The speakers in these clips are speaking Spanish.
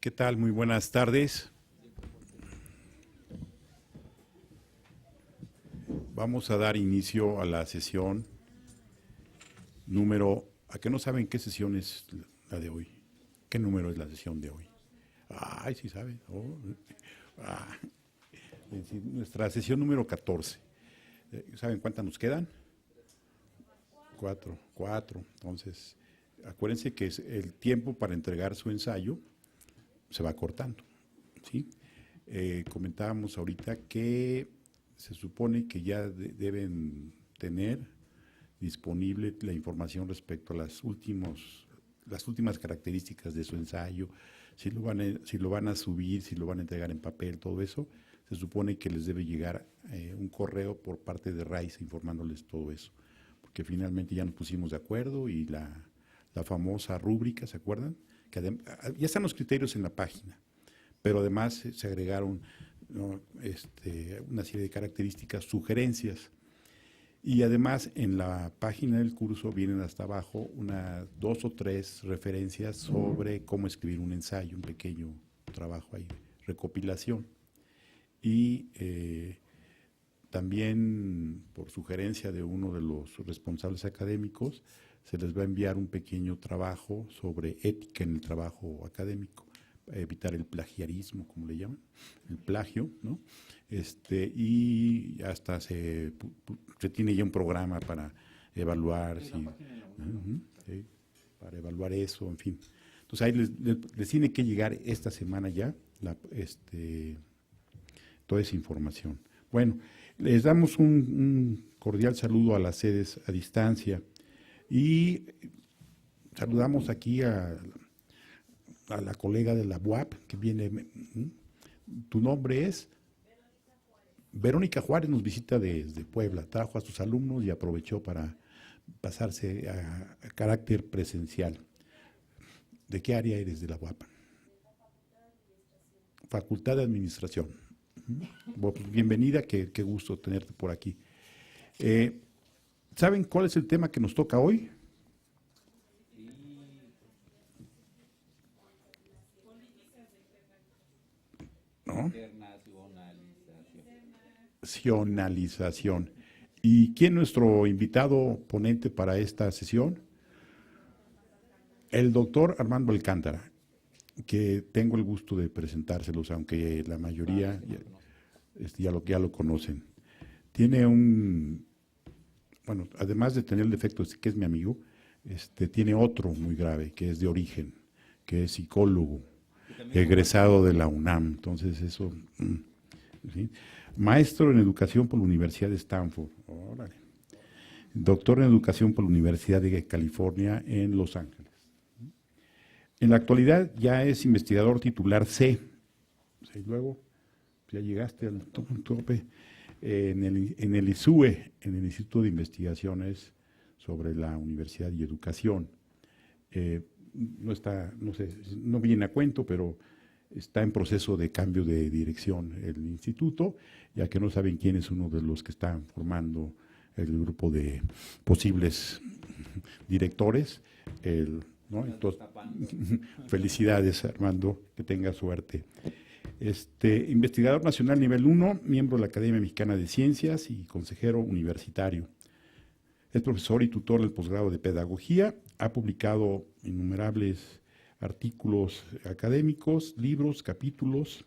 ¿Qué tal? Muy buenas tardes. Vamos a dar inicio a la sesión número... ¿A qué no saben qué sesión es la de hoy? ¿Qué número es la sesión de hoy? Ay, sí saben. Oh. Ah. Nuestra sesión número 14. ¿Saben cuántas nos quedan? Cuatro. Entonces, acuérdense que el tiempo para entregar su ensayo se va cortando, ¿sí? Comentábamos ahorita que se supone que ya deben tener disponible la información respecto a las últimas características de su ensayo, si lo van a subir, si lo van a entregar en papel, todo eso. Se supone que les debe llegar un correo por parte de RAIS informándoles todo eso, porque finalmente ya nos pusimos de acuerdo y la famosa rúbrica, ¿se acuerdan? Que ya están los criterios en la página, pero además se agregaron, ¿no? Una serie de características, sugerencias, y además en la página del curso vienen hasta abajo dos o tres referencias sobre cómo escribir un ensayo, un pequeño trabajo ahí, recopilación. Y también por sugerencia de uno de los responsables académicos, se les va a enviar un pequeño trabajo sobre ética en el trabajo académico, para evitar el plagiarismo, como le llaman, el plagio, ¿no? Y hasta se tiene ya un programa para evaluar, sí, para evaluar eso, en fin. Entonces ahí les tiene que llegar esta semana ya toda esa información. Bueno, les damos un cordial saludo a las sedes a distancia y saludamos aquí a la colega de la UAP que viene. Tu nombre es Verónica Juárez, nos visita desde Puebla, trajo a sus alumnos y aprovechó para pasarse a carácter presencial. ¿De qué área eres de la UAP? Facultad de Administración. Bueno, pues bienvenida, qué gusto tenerte por aquí. ¿Saben cuál es el tema que nos toca hoy? ¿No? Internacionalización. ¿Y quién es nuestro invitado ponente para esta sesión? El doctor Armando Alcántara, que tengo el gusto de presentárselos, aunque la mayoría ya lo conocen. Tiene bueno, además de tener el defecto de que es mi amigo, tiene otro muy grave, que es de origen, que es psicólogo, egresado de la UNAM. Entonces eso, ¿sí? Maestro en educación por la Universidad de Stanford, órale. Doctor en educación por la Universidad de California en Los Ángeles. En la actualidad ya es investigador titular C. Y luego ya llegaste al tope en el ISUE, en el Instituto de Investigaciones sobre la Universidad y Educación. No viene a cuento, pero está en proceso de cambio de dirección el instituto, ya que no saben quién es uno de los que están formando el grupo de posibles directores. ¿No? Entonces, felicidades, Armando, que tenga suerte. Investigador nacional nivel 1, miembro de la Academia Mexicana de Ciencias y consejero universitario. Es profesor y tutor del posgrado de Pedagogía, ha publicado innumerables artículos académicos, libros, capítulos,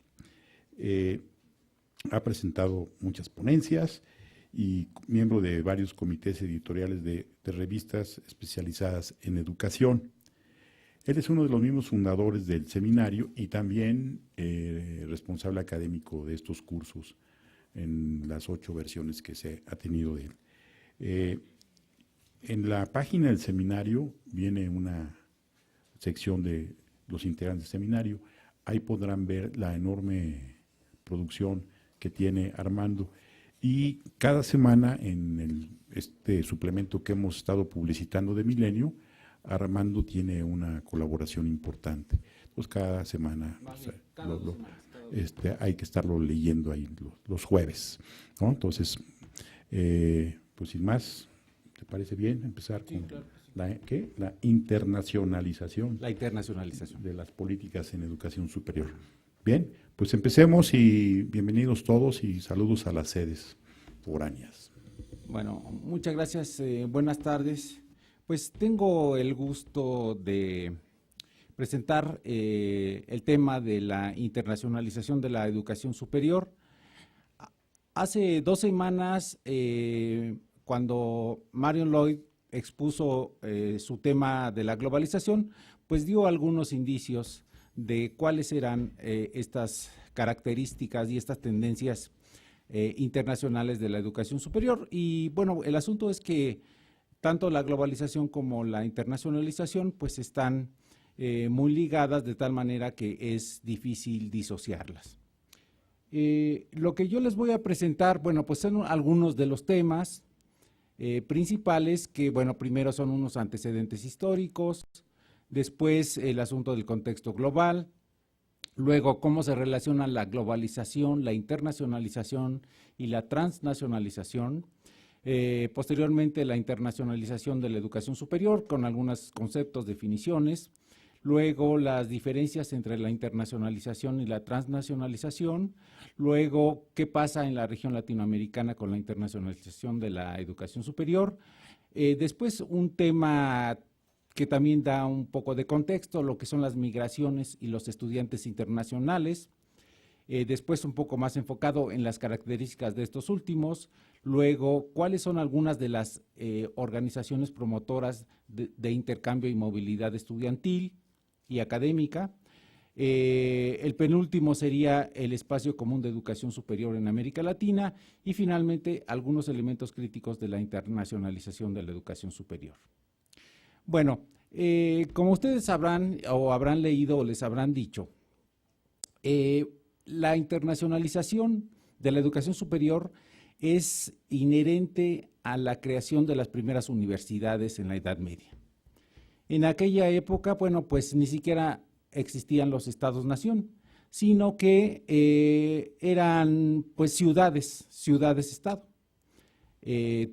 ha presentado muchas ponencias y miembro de varios comités editoriales de revistas especializadas en educación. Él es uno de los mismos fundadores del seminario y también responsable académico de estos cursos en las 8 versiones que se ha tenido de él. En la página del seminario viene una sección de los integrantes del seminario. Ahí podrán ver la enorme producción que tiene Armando. Y cada semana en este suplemento que hemos estado publicitando de Milenio, Armando tiene una colaboración importante. Entonces cada semana hay que estarlo leyendo ahí los jueves, ¿no? Entonces, pues sin más, ¿te parece bien empezar con La internacionalización. La internacionalización. De las políticas en educación superior. Bien, pues empecemos y bienvenidos todos y saludos a las sedes foráneas. Bueno, muchas gracias, buenas tardes. Pues tengo el gusto de presentar el tema de la internacionalización de la educación superior. Hace 2 semanas, cuando Marion Lloyd expuso su tema de la globalización, pues dio algunos indicios de cuáles eran estas características y estas tendencias internacionales de la educación superior. Y bueno, el asunto es que tanto la globalización como la internacionalización pues están muy ligadas de tal manera que es difícil disociarlas. Lo que yo les voy a presentar, bueno, pues son algunos de los temas principales que, bueno, primero son unos antecedentes históricos, después el asunto del contexto global, luego cómo se relacionan la globalización, la internacionalización y la transnacionalización, posteriormente la internacionalización de la educación superior con algunos conceptos, definiciones, luego las diferencias entre la internacionalización y la transnacionalización, luego qué pasa en la región latinoamericana con la internacionalización de la educación superior, después un tema que también da un poco de contexto, lo que son las migraciones y los estudiantes internacionales, después un poco más enfocado en las características de estos últimos, luego cuáles son algunas de las organizaciones promotoras de intercambio y movilidad estudiantil y académica. El penúltimo sería el espacio común de educación superior en América Latina y finalmente algunos elementos críticos de la internacionalización de la educación superior. Bueno, como ustedes sabrán o habrán leído o les habrán dicho, la internacionalización de la educación superior es inherente a la creación de las primeras universidades en la Edad Media. En aquella época, bueno, pues ni siquiera existían los estados-nación, sino que eran pues ciudades-estado.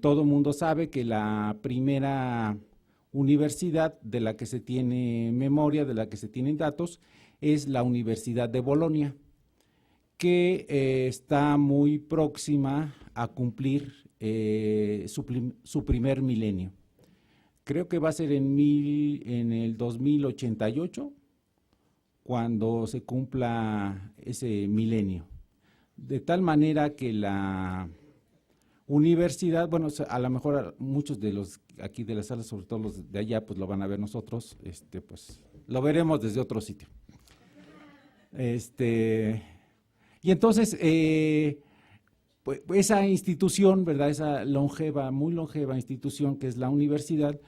Todo el mundo sabe que la primera universidad de la que se tiene memoria, de la que se tienen datos, es la Universidad de Bolonia, que está muy próxima a cumplir su primer milenio. Creo que va a ser en el 2088, cuando se cumpla ese milenio. De tal manera que la universidad, bueno, a lo mejor muchos de los aquí de la sala, sobre todo los de allá, pues lo van a ver nosotros, pues lo veremos desde otro sitio. Y entonces, pues esa institución, ¿verdad? Esa longeva, muy longeva institución que es la universidad,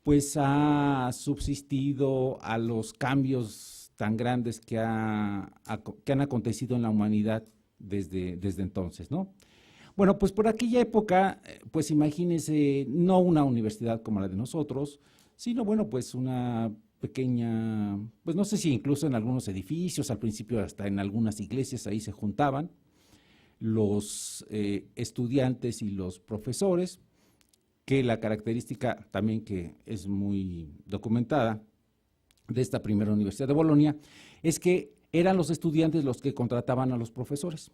pues ha subsistido a los cambios tan grandes que han acontecido en la humanidad desde entonces, ¿no? Bueno, pues por aquella época, pues imagínense, no una universidad como la de nosotros, sino, bueno, pues una pequeña, pues no sé si incluso en algunos edificios, al principio hasta en algunas iglesias, ahí se juntaban los estudiantes y los profesores, que la característica también que es muy documentada de esta primera Universidad de Bolonia es que eran los estudiantes los que contrataban a los profesores.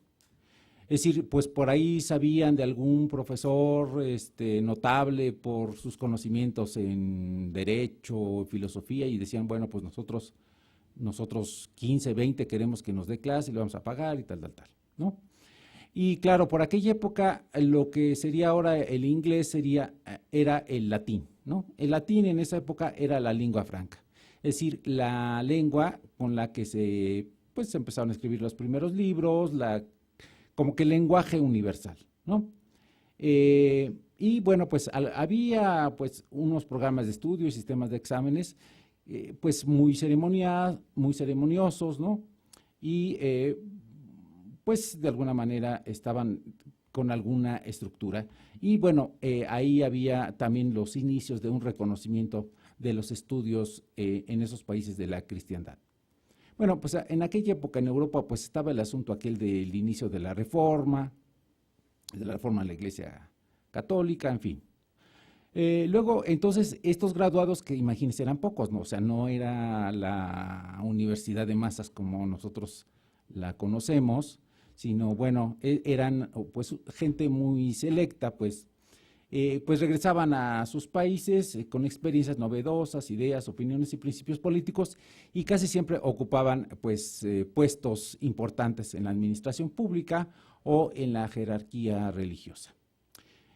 Es decir, pues por ahí sabían de algún profesor notable por sus conocimientos en derecho, filosofía, y decían, bueno, pues nosotros 15, 20 queremos que nos dé clase y le vamos a pagar y tal, ¿no? Y claro, por aquella época lo que sería ahora el inglés era el latín, ¿no? El latín en esa época era la lengua franca, es decir, la lengua con la que se empezaron a escribir los primeros libros, como que el lenguaje universal, ¿no? Y bueno, pues había pues unos programas de estudio y sistemas de exámenes pues muy ceremoniosos, ¿no? Y pues de alguna manera estaban con alguna estructura. Y bueno, ahí había también los inicios de un reconocimiento de los estudios en esos países de la cristiandad. Bueno, pues en aquella época en Europa pues estaba el asunto aquel del inicio de la reforma de la Iglesia Católica, en fin. Luego, entonces, estos graduados que imagínense eran pocos, ¿no? O sea, no era la universidad de masas como nosotros la conocemos, sino, bueno, eran pues gente muy selecta, pues regresaban a sus países con experiencias novedosas, ideas, opiniones y principios políticos y casi siempre ocupaban pues puestos importantes en la administración pública o en la jerarquía religiosa.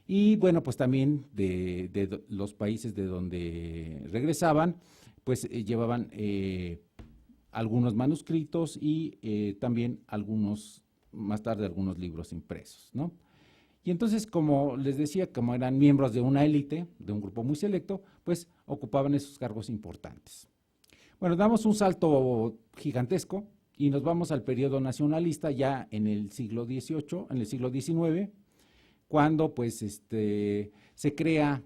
Y bueno, pues también de los países de donde regresaban, pues llevaban algunos manuscritos y también más tarde algunos libros impresos, ¿no? Y entonces, como les decía, como eran miembros de una élite, de un grupo muy selecto, pues ocupaban esos cargos importantes. Bueno, damos un salto gigantesco y nos vamos al periodo nacionalista ya en el siglo XVIII, en el siglo XIX, cuando pues se crea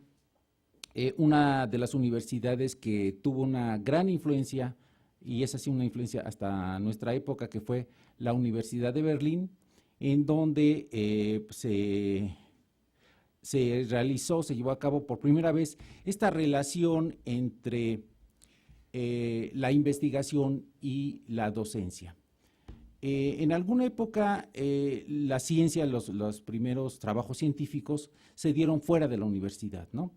una de las universidades que tuvo una gran influencia, y es así una influencia hasta nuestra época, que fue la Universidad de Berlín, en donde se llevó a cabo por primera vez esta relación entre la investigación y la docencia. En alguna época la ciencia, los primeros trabajos científicos se dieron fuera de la universidad, ¿no?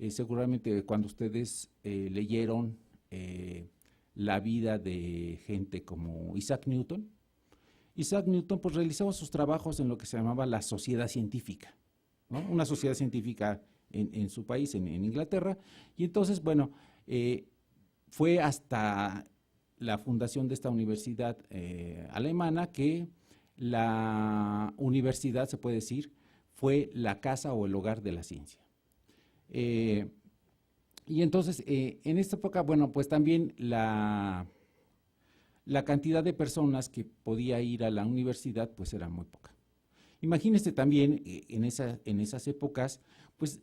Seguramente cuando ustedes leyeron la vida de gente como Isaac Newton pues realizaba sus trabajos en lo que se llamaba la sociedad científica, ¿no? Una sociedad científica en su país, en Inglaterra, y entonces, bueno, fue hasta la fundación de esta universidad alemana que la universidad, se puede decir, fue la casa o el hogar de la ciencia. Y entonces, en esta época, bueno, pues también la cantidad de personas que podía ir a la universidad, pues era muy poca. Imagínense también, en esas épocas, pues,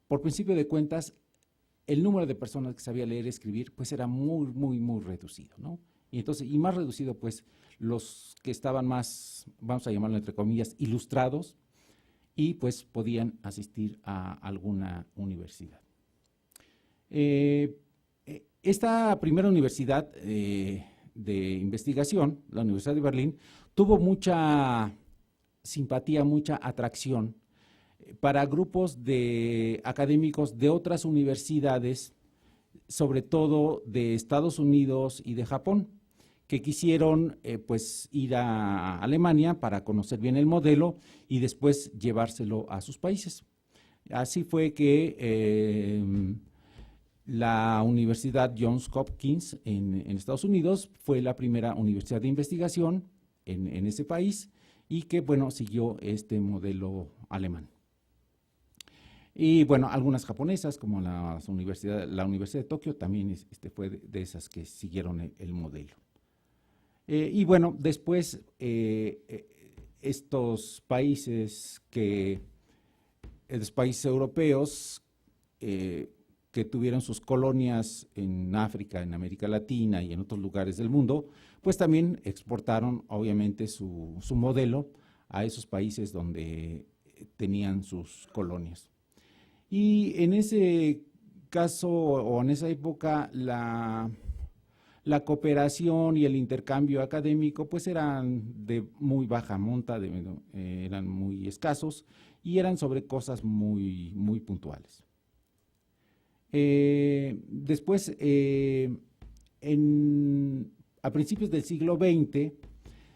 por principio de cuentas, el número de personas que sabía leer y escribir, pues era muy, muy, muy reducido, ¿no? Y entonces, y más reducido, pues, los que estaban más, vamos a llamarlo entre comillas, ilustrados, y pues podían asistir a alguna universidad. Esta primera universidad de investigación, la Universidad de Berlín, tuvo mucha simpatía, mucha atracción para grupos de académicos de otras universidades, sobre todo de Estados Unidos y de Japón, que quisieron pues ir a Alemania para conocer bien el modelo y después llevárselo a sus países. Así fue que la Universidad Johns Hopkins en Estados Unidos fue la primera universidad de investigación en ese país y que, bueno, siguió este modelo alemán. Y bueno, algunas japonesas, como la Universidad de Tokio, también fue de esas que siguieron el modelo. Y bueno, después estos países europeos que tuvieron sus colonias en África, en América Latina y en otros lugares del mundo, pues también exportaron obviamente su modelo a esos países donde tenían sus colonias. Y en ese caso o en esa época la cooperación y el intercambio académico pues eran de muy baja monta, eran muy escasos y eran sobre cosas muy, muy puntuales. Después, a principios del siglo XX,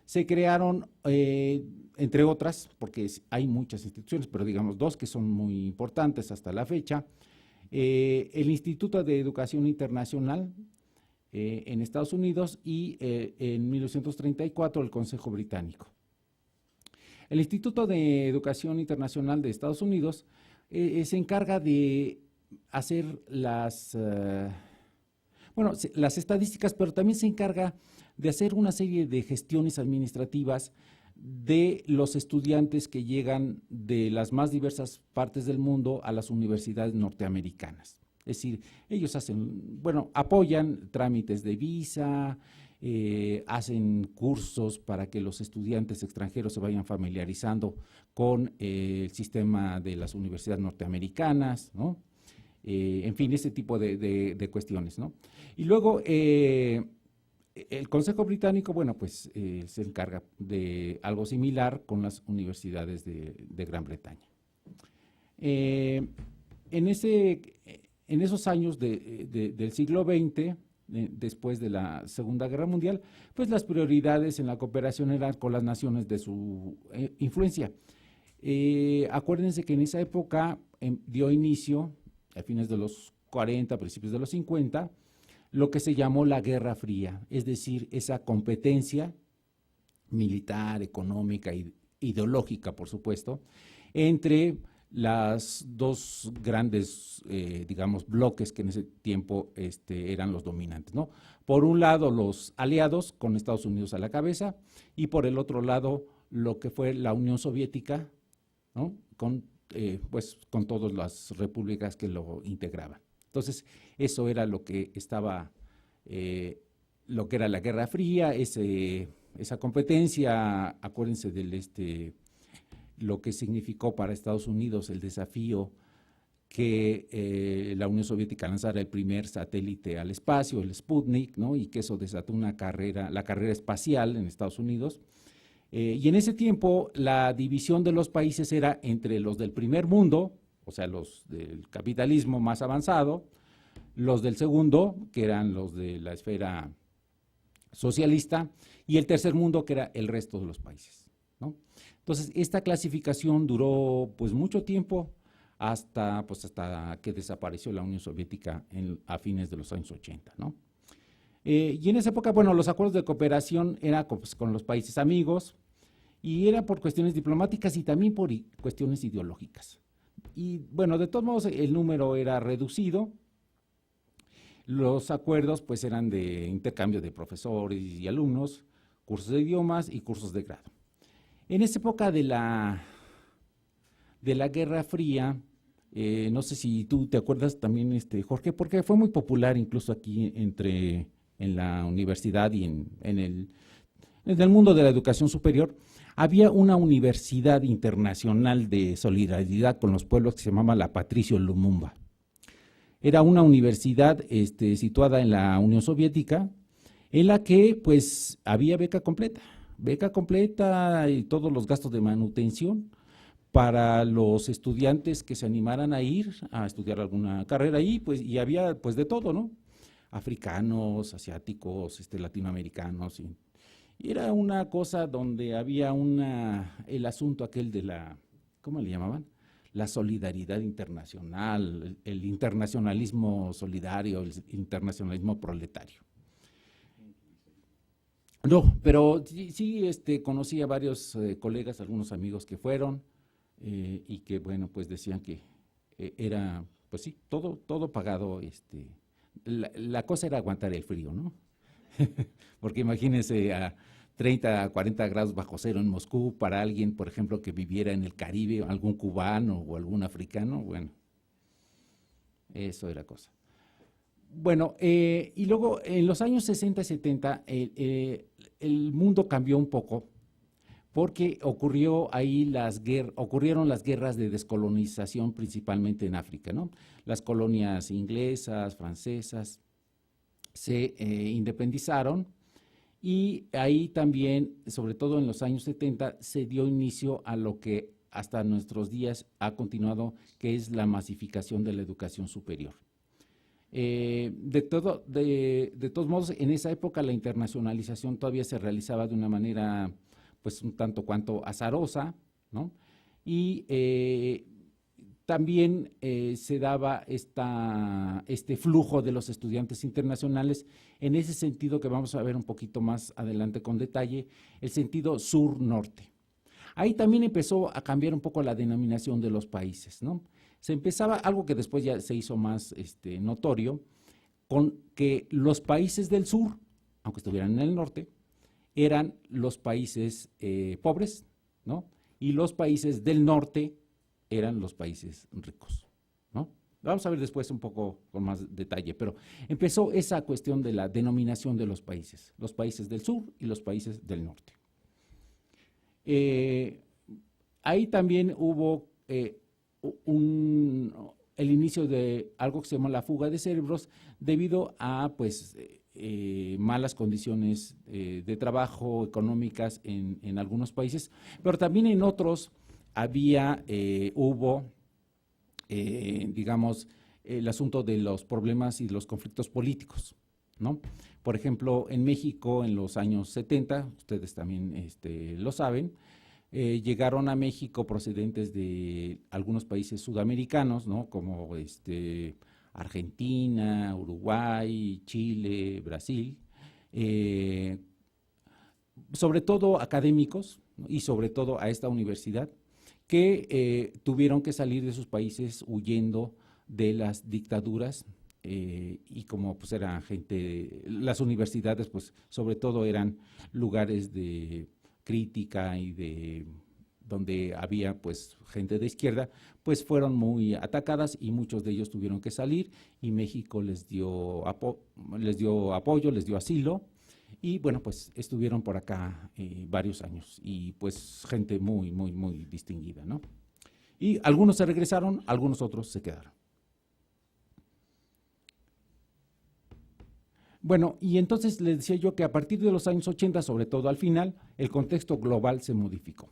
se crearon, entre otras, porque hay muchas instituciones, pero digamos dos que son muy importantes hasta la fecha, el Instituto de Educación Internacional en Estados Unidos y en 1934 el Consejo Británico. El Instituto de Educación Internacional de Estados Unidos se encarga de hacer las estadísticas, pero también se encarga de hacer una serie de gestiones administrativas de los estudiantes que llegan de las más diversas partes del mundo a las universidades norteamericanas. Es decir, ellos hacen, bueno, apoyan trámites de visa, hacen cursos para que los estudiantes extranjeros se vayan familiarizando con el sistema de las universidades norteamericanas, ¿no? En fin, ese tipo de cuestiones, ¿no? Y luego, el Consejo Británico, bueno, pues se encarga de algo similar con las universidades de Gran Bretaña. En esos años del siglo XX, después de la Segunda Guerra Mundial, pues las prioridades en la cooperación eran con las naciones de su influencia. Acuérdense que en esa época dio inicio, a fines de los 40, principios de los 50, lo que se llamó la Guerra Fría, es decir, esa competencia militar, económica e ideológica, por supuesto, entre las dos grandes, digamos, bloques que en ese tiempo eran los dominantes, ¿no? Por un lado, los aliados, con Estados Unidos a la cabeza, y por el otro lado, lo que fue la Unión Soviética, ¿no? Con todas las repúblicas que lo integraban. Entonces, eso era lo que estaba, lo que era la Guerra Fría, esa competencia. Acuérdense lo que significó para Estados Unidos el desafío que la Unión Soviética lanzara el primer satélite al espacio, el Sputnik, ¿no? Y que eso desató la carrera espacial en Estados Unidos. Y en ese tiempo la división de los países era entre los del primer mundo, o sea, los del capitalismo más avanzado, los del segundo, que eran los de la esfera socialista, y el tercer mundo, que era el resto de los países, ¿no? Entonces, esta clasificación duró pues mucho tiempo hasta que desapareció la Unión Soviética a fines de los años 80, ¿no? Y en esa época, bueno, los acuerdos de cooperación eran con los países amigos y era por cuestiones diplomáticas y también por cuestiones ideológicas. Y bueno, de todos modos, el número era reducido. Los acuerdos pues eran de intercambio de profesores y alumnos, cursos de idiomas y cursos de grado. En esa época de la Guerra Fría, no sé si tú te acuerdas también, Jorge, porque fue muy popular incluso aquí en la universidad y en el mundo de la educación superior. Había una universidad internacional de solidaridad con los pueblos que se llamaba la Patricio Lumumba. Era una universidad situada en la Unión Soviética, en la que pues había beca completa y todos los gastos de manutención para los estudiantes que se animaran a ir a estudiar alguna carrera ahí, pues, y había pues de todo, ¿no? Africanos, asiáticos, latinoamericanos, y era una cosa donde había el asunto aquel de ¿cómo le llamaban? La solidaridad internacional, el internacionalismo solidario, el internacionalismo proletario. No, pero sí conocí a varios colegas, algunos amigos que fueron y que, bueno, pues decían que era, pues sí, todo pagado. La cosa era aguantar el frío, ¿no? Porque imagínense a 30, 40 grados bajo cero en Moscú para alguien, por ejemplo, que viviera en el Caribe, algún cubano o algún africano, bueno, eso era cosa. Bueno, y luego en los años 60 y 70 el mundo cambió un poco porque ocurrieron las guerras de descolonización principalmente en África, ¿no? Las colonias inglesas, francesas se independizaron y ahí también, sobre todo en los años 70, se dio inicio a lo que hasta nuestros días ha continuado, que es la masificación de la educación superior. De todos modos, en esa época la internacionalización todavía se realizaba de una manera pues un tanto cuanto azarosa, ¿no? Y también se daba este flujo de los estudiantes internacionales en ese sentido que vamos a ver un poquito más adelante con detalle, el sentido sur-norte. Ahí también empezó a cambiar un poco la denominación de los países, ¿no? Se empezaba, algo que después ya se hizo más notorio, con que los países del sur, aunque estuvieran en el norte, eran los países pobres, ¿no? Y los países del norte eran los países ricos, ¿no? Lo vamos a ver después un poco con más detalle, pero empezó esa cuestión de la denominación de los países del sur y los países del norte. Ahí también hubo el inicio de algo que se llama la fuga de cerebros debido a pues malas condiciones de trabajo económicas en algunos países, pero también en otros hubo digamos, el asunto de los problemas y los conflictos políticos, ¿no? Por ejemplo, en México en los años 70, ustedes también lo saben, llegaron a México procedentes de algunos países sudamericanos, ¿no? Como Argentina, Uruguay, Chile, Brasil, sobre todo académicos, ¿no? Y sobre todo a esta universidad, que tuvieron que salir de sus países huyendo de las dictaduras y como pues era gente, las universidades pues sobre todo eran lugares de crítica y de donde había pues gente de izquierda, pues fueron muy atacadas y muchos de ellos tuvieron que salir y México les dio apoyo, les dio asilo. Y bueno, pues estuvieron por acá varios años y pues gente muy, muy, muy distinguida, ¿no? Y algunos se regresaron, algunos otros se quedaron. Bueno, y entonces les decía yo que a partir de los años 80, sobre todo al final, el contexto global se modificó.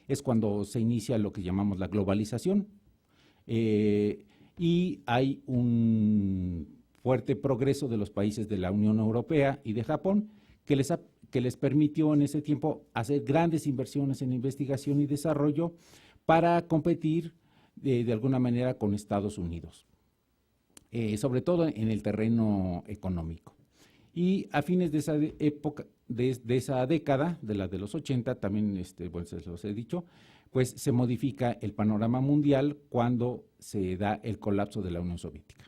Es cuando se inicia lo que llamamos la globalización y hay un fuerte progreso de los países de la Unión Europea y de Japón, que les permitió en ese tiempo hacer grandes inversiones en investigación y desarrollo para competir de alguna manera con Estados Unidos, sobre todo en el terreno económico. Y a fines de esa época, de esa década, de la de los 80, también, bueno, se los he dicho, pues se modifica el panorama mundial cuando se da el colapso de la Unión Soviética.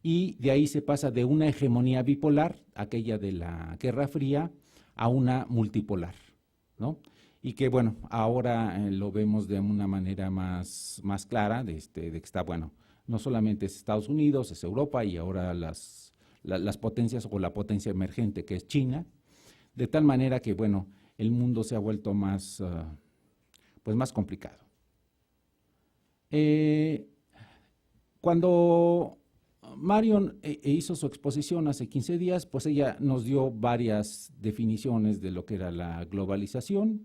Y de ahí se pasa de una hegemonía bipolar, aquella de la Guerra Fría, a una multipolar, ¿no? Y que, bueno, ahora lo vemos de una manera más clara, de que está, bueno, no solamente es Estados Unidos, es Europa y ahora las potencias o la potencia emergente que es China, de tal manera que, bueno, el mundo se ha vuelto más, pues más complicado. Cuando Marion hizo su exposición hace 15 días, pues ella nos dio varias definiciones de lo que era la globalización.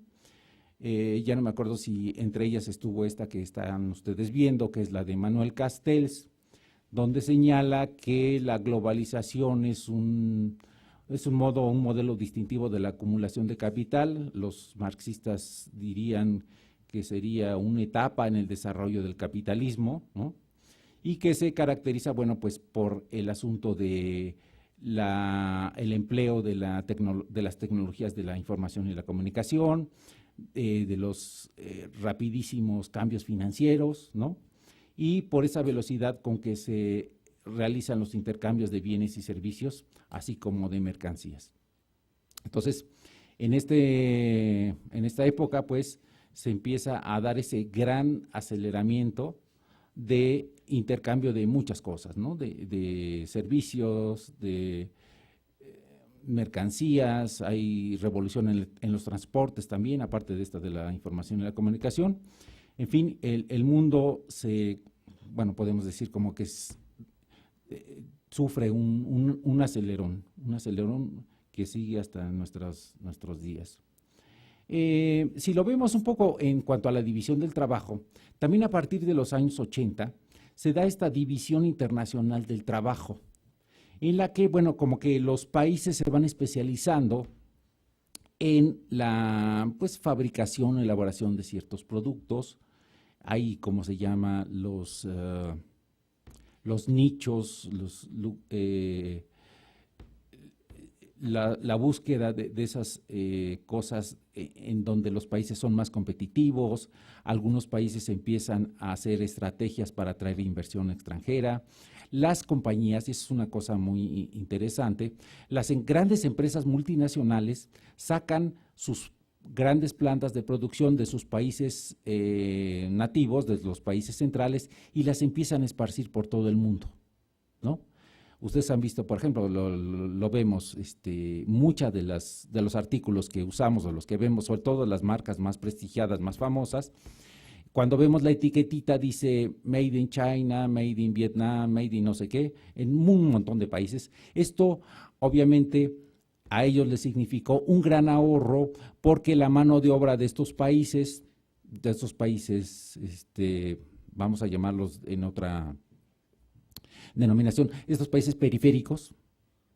Ya no me acuerdo si entre ellas estuvo esta que están ustedes viendo, que es la de Manuel Castells, donde señala que la globalización es un modelo distintivo de la acumulación de capital. Los marxistas dirían que sería una etapa en el desarrollo del capitalismo, ¿no? Y que se caracteriza, bueno, pues por el asunto de el empleo de las tecnologías de la información y la comunicación, de los rapidísimos cambios financieros, ¿no? Y por esa velocidad con que se realizan los intercambios de bienes y servicios, así como de mercancías. Entonces, en esta época, pues, se empieza a dar ese gran aceleramiento de intercambio de muchas cosas, ¿no? De servicios, de mercancías, hay revolución en los transportes también, aparte de esta de la información y la comunicación. En fin, el mundo bueno, podemos decir como que sufre un acelerón que sigue hasta nuestros días. Si lo vemos un poco en cuanto a la división del trabajo, también a partir de los años 80 se da esta división internacional del trabajo, en la que, bueno, como que los países se van especializando en la, pues, fabricación, elaboración de ciertos productos. Hay, como se llama, los nichos, la búsqueda de esas cosas en donde los países son más competitivos, algunos países empiezan a hacer estrategias para atraer inversión extranjera. Las compañías, y eso es una cosa muy interesante, las grandes empresas multinacionales sacan sus grandes plantas de producción de sus países nativos, de los países centrales, y las empiezan a esparcir por todo el mundo, ¿no? Ustedes han visto, por ejemplo, lo vemos, muchas de los artículos que usamos o los que vemos, sobre todo las marcas más prestigiadas, más famosas, cuando vemos la etiquetita dice Made in China, Made in Vietnam, Made in no sé qué, en un montón de países. Esto, obviamente, a ellos les significó un gran ahorro porque la mano de obra de estos países, vamos a llamarlos en otra denominación, estos países periféricos,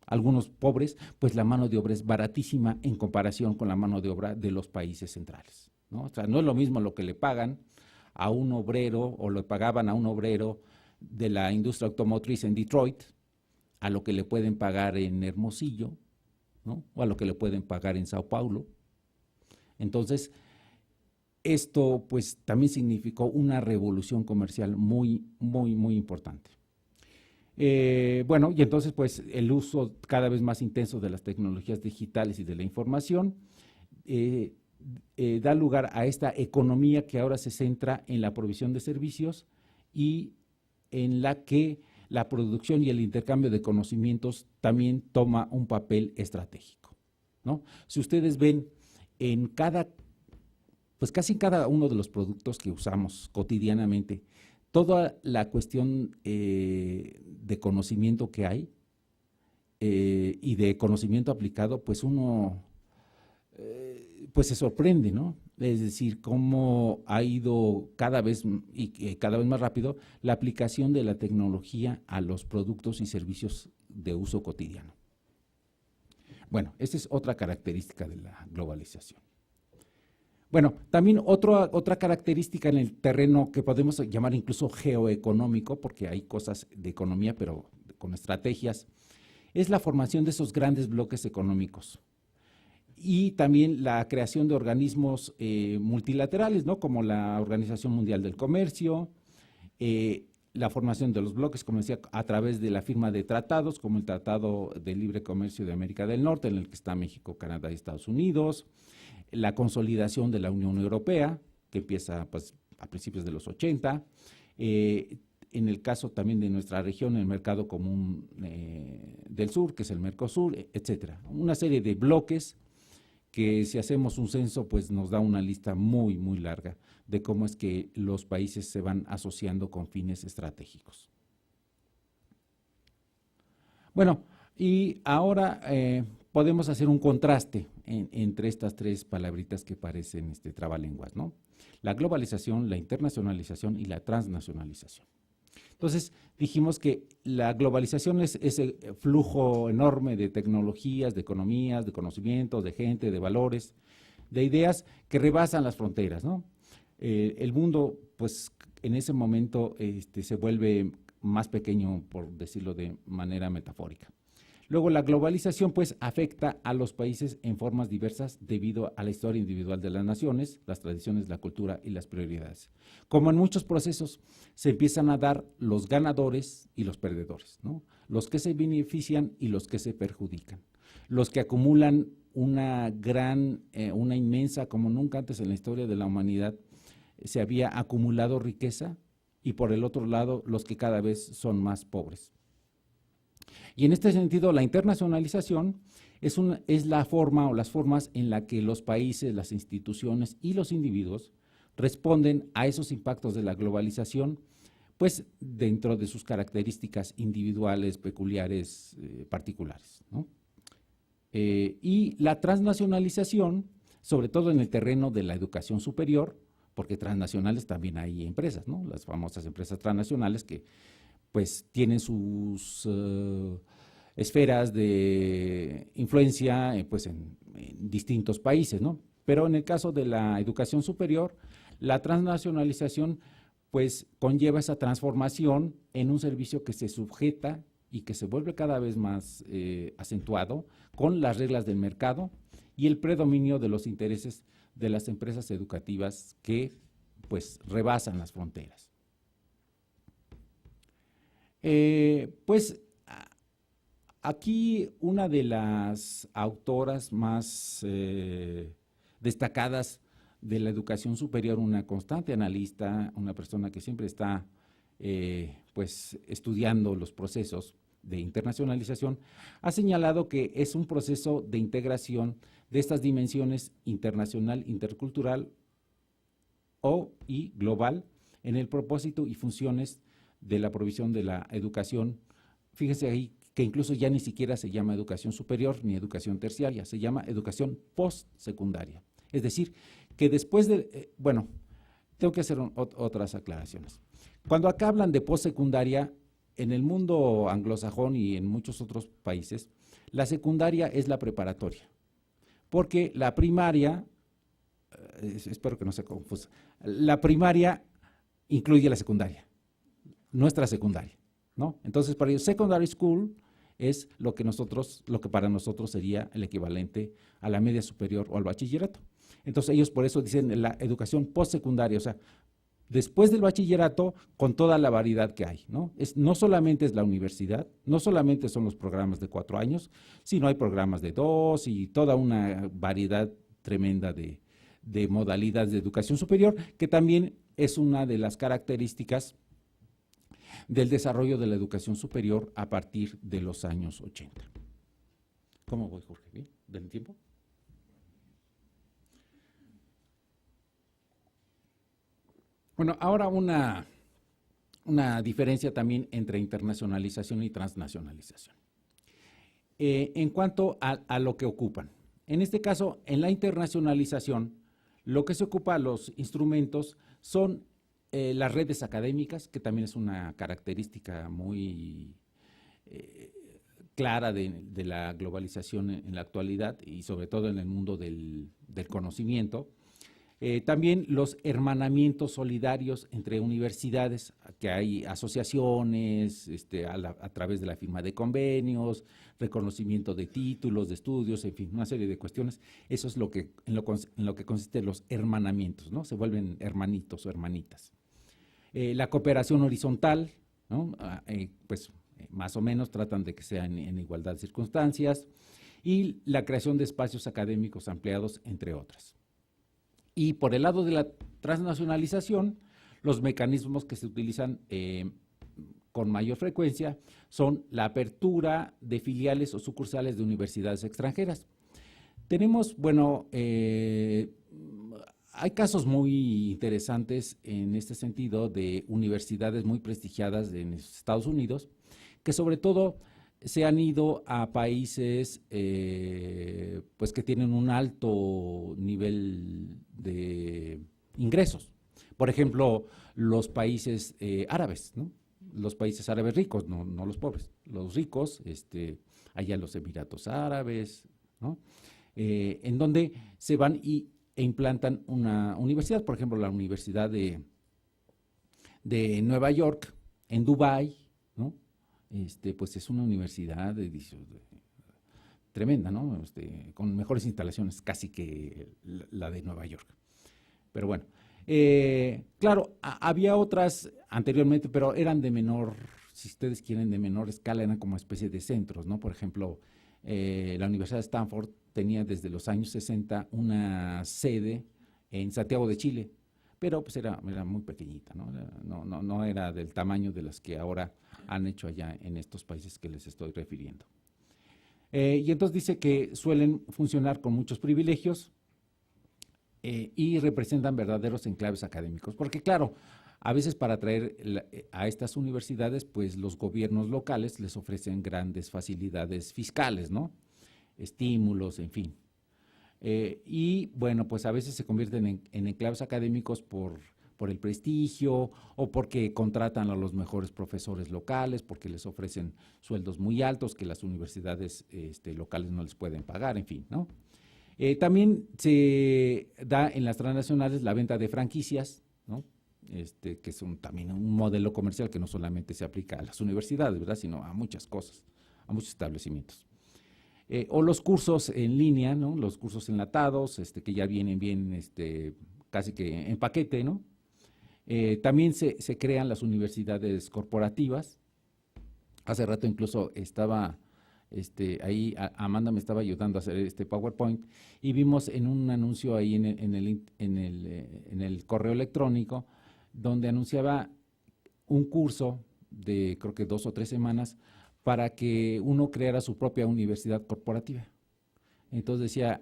algunos pobres, pues la mano de obra es baratísima en comparación con la mano de obra de los países centrales, ¿no? O sea, no es lo mismo lo que le pagan a un obrero o lo pagaban a un obrero de la industria automotriz en Detroit, a lo que le pueden pagar en Hermosillo, ¿no? O a lo que le pueden pagar en Sao Paulo. Entonces, esto pues también significó una revolución comercial muy, muy, muy importante. Bueno, y entonces pues el uso cada vez más intenso de las tecnologías digitales y de la información da lugar a esta economía que ahora se centra en la provisión de servicios y en la que la producción y el intercambio de conocimientos también toma un papel estratégico, ¿no? Si ustedes ven pues casi en cada uno de los productos que usamos cotidianamente, toda la cuestión de conocimiento que hay y de conocimiento aplicado, pues uno pues se sorprende, ¿no? Es decir, cómo ha ido cada vez más rápido la aplicación de la tecnología a los productos y servicios de uso cotidiano. Bueno, esta es otra característica de la globalización. Bueno, también otra característica en el terreno que podemos llamar incluso geoeconómico, porque hay cosas de economía, pero con estrategias, es la formación de esos grandes bloques económicos. Y también la creación de organismos multilaterales, ¿no? Como la Organización Mundial del Comercio, la formación de los bloques, como decía, a través de la firma de tratados, como el Tratado de Libre Comercio de América del Norte, en el que está México, Canadá y Estados Unidos, la consolidación de la Unión Europea, que empieza pues, a principios de los 80, en el caso también de nuestra región, el Mercado Común del Sur, que es el Mercosur, etcétera. Una serie de bloques que si hacemos un censo, pues nos da una lista muy, muy larga de cómo es que los países se van asociando con fines estratégicos. Bueno, y ahora podemos hacer un contraste entre estas tres palabritas que parecen trabalenguas, ¿no? La globalización, la internacionalización y la transnacionalización. Entonces, dijimos que la globalización es ese flujo enorme de tecnologías, de economías, de conocimientos, de gente, de valores, de ideas que rebasan las fronteras, ¿no? El mundo, pues, en ese momento se vuelve más pequeño, por decirlo de manera metafórica. Luego, la globalización, pues, afecta a los países en formas diversas debido a la historia individual de las naciones, las tradiciones, la cultura y las prioridades. Como en muchos procesos, se empiezan a dar los ganadores y los perdedores, ¿no? Los que se benefician y los que se perjudican. Los que acumulan una inmensa, como nunca antes en la historia de la humanidad, se había acumulado riqueza, y por el otro lado, los que cada vez son más pobres. Y en este sentido, la internacionalización es la forma o las formas en la que los países, las instituciones y los individuos responden a esos impactos de la globalización, pues dentro de sus características individuales, peculiares, particulares, ¿no? Y la transnacionalización, sobre todo en el terreno de la educación superior, porque transnacionales también hay empresas, ¿no? Las famosas empresas transnacionales que pues tienen sus esferas de influencia pues en distintos países, ¿no? Pero en el caso de la educación superior, la transnacionalización pues conlleva esa transformación en un servicio que se sujeta y que se vuelve cada vez más acentuado con las reglas del mercado y el predominio de los intereses de las empresas educativas que pues rebasan las fronteras. Pues aquí una de las autoras más destacadas de la educación superior, una constante analista, una persona que siempre está pues estudiando los procesos de internacionalización, ha señalado que es un proceso de integración de estas dimensiones internacional, intercultural y global en el propósito y funciones de la provisión de la educación. Fíjense ahí que incluso ya ni siquiera se llama educación superior ni educación terciaria, se llama educación postsecundaria. Es decir, que después de, bueno, tengo que hacer otras aclaraciones. Cuando acá hablan de postsecundaria, en el mundo anglosajón y en muchos otros países, la secundaria es la preparatoria, porque la primaria, espero que no sea confusa, la primaria incluye la secundaria, nuestra secundaria, ¿no? Entonces, para ellos, secondary school es lo que para nosotros sería el equivalente a la media superior o al bachillerato. Entonces, ellos por eso dicen la educación postsecundaria, o sea, después del bachillerato, con toda la variedad que hay, ¿no? No solamente es la universidad, no solamente son los programas de 4 años, sino hay programas de 2 y toda una variedad tremenda de modalidades de educación superior, que también es una de las características del desarrollo de la educación superior a partir de los años 80. ¿Cómo voy, Jorge? ¿Bien? ¿Del tiempo? Bueno, ahora una diferencia también entre internacionalización y transnacionalización. En cuanto a lo que ocupan. En este caso, en la internacionalización, lo que se ocupa los instrumentos son las redes académicas, que también es una característica muy clara de la globalización en la actualidad y sobre todo en el mundo del conocimiento. También los hermanamientos solidarios entre universidades, que hay asociaciones a través de la firma de convenios, reconocimiento de títulos, de estudios, en fin, una serie de cuestiones. Eso es en lo que consisten los hermanamientos, ¿no? Se vuelven hermanitos o hermanitas. La cooperación horizontal, ¿no? Pues más o menos tratan de que sean en igualdad de circunstancias, y la creación de espacios académicos ampliados, entre otras. Y por el lado de la transnacionalización, los mecanismos que se utilizan con mayor frecuencia son la apertura de filiales o sucursales de universidades extranjeras. Tenemos, bueno, hay casos muy interesantes en este sentido de universidades muy prestigiadas en Estados Unidos, que sobre todo se han ido a países pues que tienen un alto nivel de ingresos. Por ejemplo, los países árabes, ¿no? Los países árabes ricos, no los pobres, los ricos, allá los Emiratos Árabes, ¿no? En donde se van e implantan una universidad, por ejemplo, la Universidad de Nueva York, en Dubái, ¿no? Pues es una universidad tremenda, ¿no? Con mejores instalaciones casi que la de Nueva York. Pero bueno, claro, había otras anteriormente, pero eran de menor, si ustedes quieren, de menor escala, eran como especie de centros, ¿no? Por ejemplo, la Universidad de Stanford tenía desde los años 60 una sede en Santiago de Chile, pero pues era muy pequeñita, ¿no? No era del tamaño de las que ahora han hecho allá en estos países que les estoy refiriendo. Y entonces dice que suelen funcionar con muchos privilegios y representan verdaderos enclaves académicos, porque claro, a veces para atraer a estas universidades, pues los gobiernos locales les ofrecen grandes facilidades fiscales, ¿no? Estímulos, en fin. Y bueno, pues a veces se convierten en enclaves académicos por el prestigio o porque contratan a los mejores profesores locales, porque les ofrecen sueldos muy altos que las universidades locales no les pueden pagar, en fin, ¿no? También se da en las transnacionales la venta de franquicias, ¿no? Que es también un modelo comercial que no solamente se aplica a las universidades, ¿verdad?, sino a muchas cosas, a muchos establecimientos. O los cursos en línea, ¿no? Los cursos enlatados, que ya vienen bien casi que en paquete, ¿no? También se crean las universidades corporativas. Hace rato incluso estaba ahí Amanda me estaba ayudando a hacer este PowerPoint y vimos en un anuncio ahí en el correo electrónico donde anunciaba un curso de creo que 2 o 3 semanas para que uno creara su propia universidad corporativa. Entonces decía,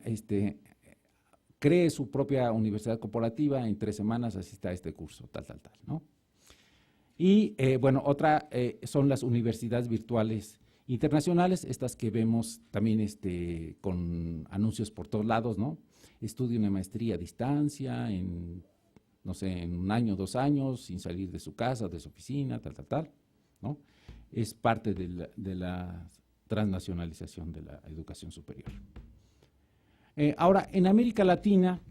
cree su propia universidad corporativa, en 3 semanas asista a este curso, tal, ¿no? Y bueno, otra son las universidades virtuales internacionales, estas que vemos también con anuncios por todos lados, ¿no? Estudia una maestría a distancia en, no sé, en 1 año, 2 años, sin salir de su casa, de su oficina, tal, ¿no? Es parte de la transnacionalización de la educación superior. Ahora, en América Latina,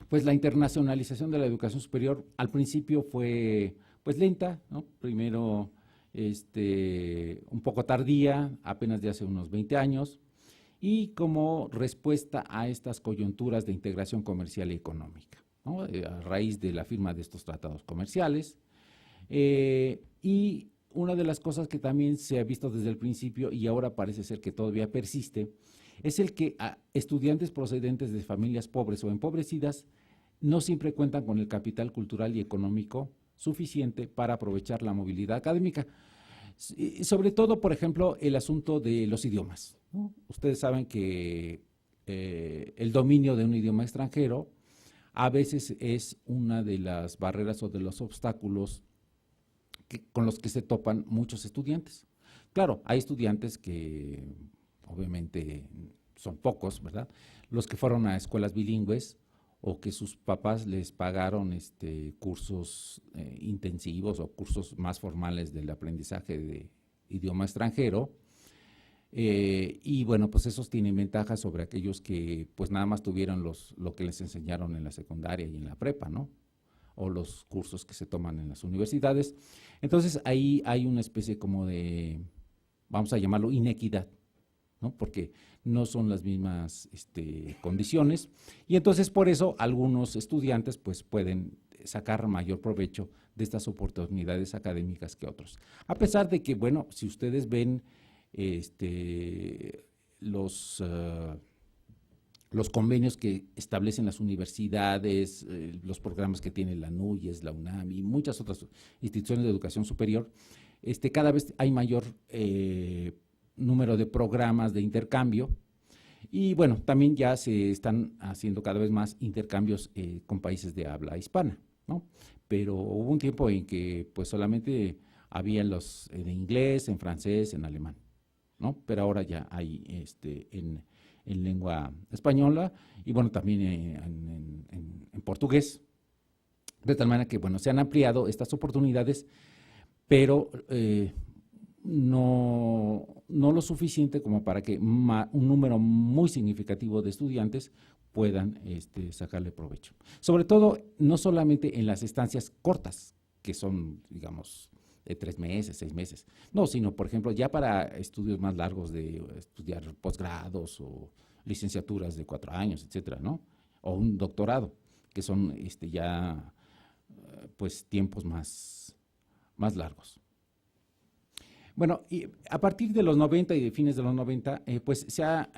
pues la internacionalización de la educación superior al principio fue pues lenta, ¿no? Primero un poco tardía, apenas de hace unos 20 años, y como respuesta a estas coyunturas de integración comercial y económica, ¿no? A raíz de la firma de estos tratados comerciales. Y una de las cosas que también se ha visto desde el principio y ahora parece ser que todavía persiste, es el que estudiantes procedentes de familias pobres o empobrecidas no siempre cuentan con el capital cultural y económico suficiente para aprovechar la movilidad académica. Sobre todo, por ejemplo, el asunto de los idiomas, ¿no? Ustedes saben que el dominio de un idioma extranjero a veces es una de las barreras o de los obstáculos con los que se topan muchos estudiantes. Claro, hay estudiantes que obviamente son pocos, ¿verdad? Los que fueron a escuelas bilingües o que sus papás les pagaron cursos intensivos o cursos más formales del aprendizaje de idioma extranjero. Y bueno, pues esos tienen ventajas sobre aquellos que pues nada más tuvieron lo que les enseñaron en la secundaria y en la prepa, ¿no? O los cursos que se toman en las universidades. Entonces ahí hay una especie como de, vamos a llamarlo, inequidad, ¿no? Porque no son las mismas condiciones y entonces por eso algunos estudiantes pues pueden sacar mayor provecho de estas oportunidades académicas que otros. A pesar de que, bueno, si ustedes ven los convenios que establecen las universidades, los programas que tiene la NUYES, la UNAM y muchas otras instituciones de educación superior, cada vez hay mayor número de programas de intercambio y bueno, también ya se están haciendo cada vez más intercambios con países de habla hispana, ¿no? Pero hubo un tiempo en que pues solamente había los en inglés, en francés, en alemán, ¿no? Pero ahora ya hay en lengua española y bueno, también en portugués, de tal manera que bueno, se han ampliado estas oportunidades, pero no lo suficiente como para que un número muy significativo de estudiantes puedan sacarle provecho. Sobre todo, no solamente en las estancias cortas, que son, digamos, de 3 meses, 6 meses, no, sino, por ejemplo, ya para estudios más largos de estudiar posgrados o licenciaturas de 4 años, etcétera, ¿no? O un doctorado, que son ya, pues, tiempos más largos. Bueno, y a partir de los 90 y de fines de los 90, pues se ha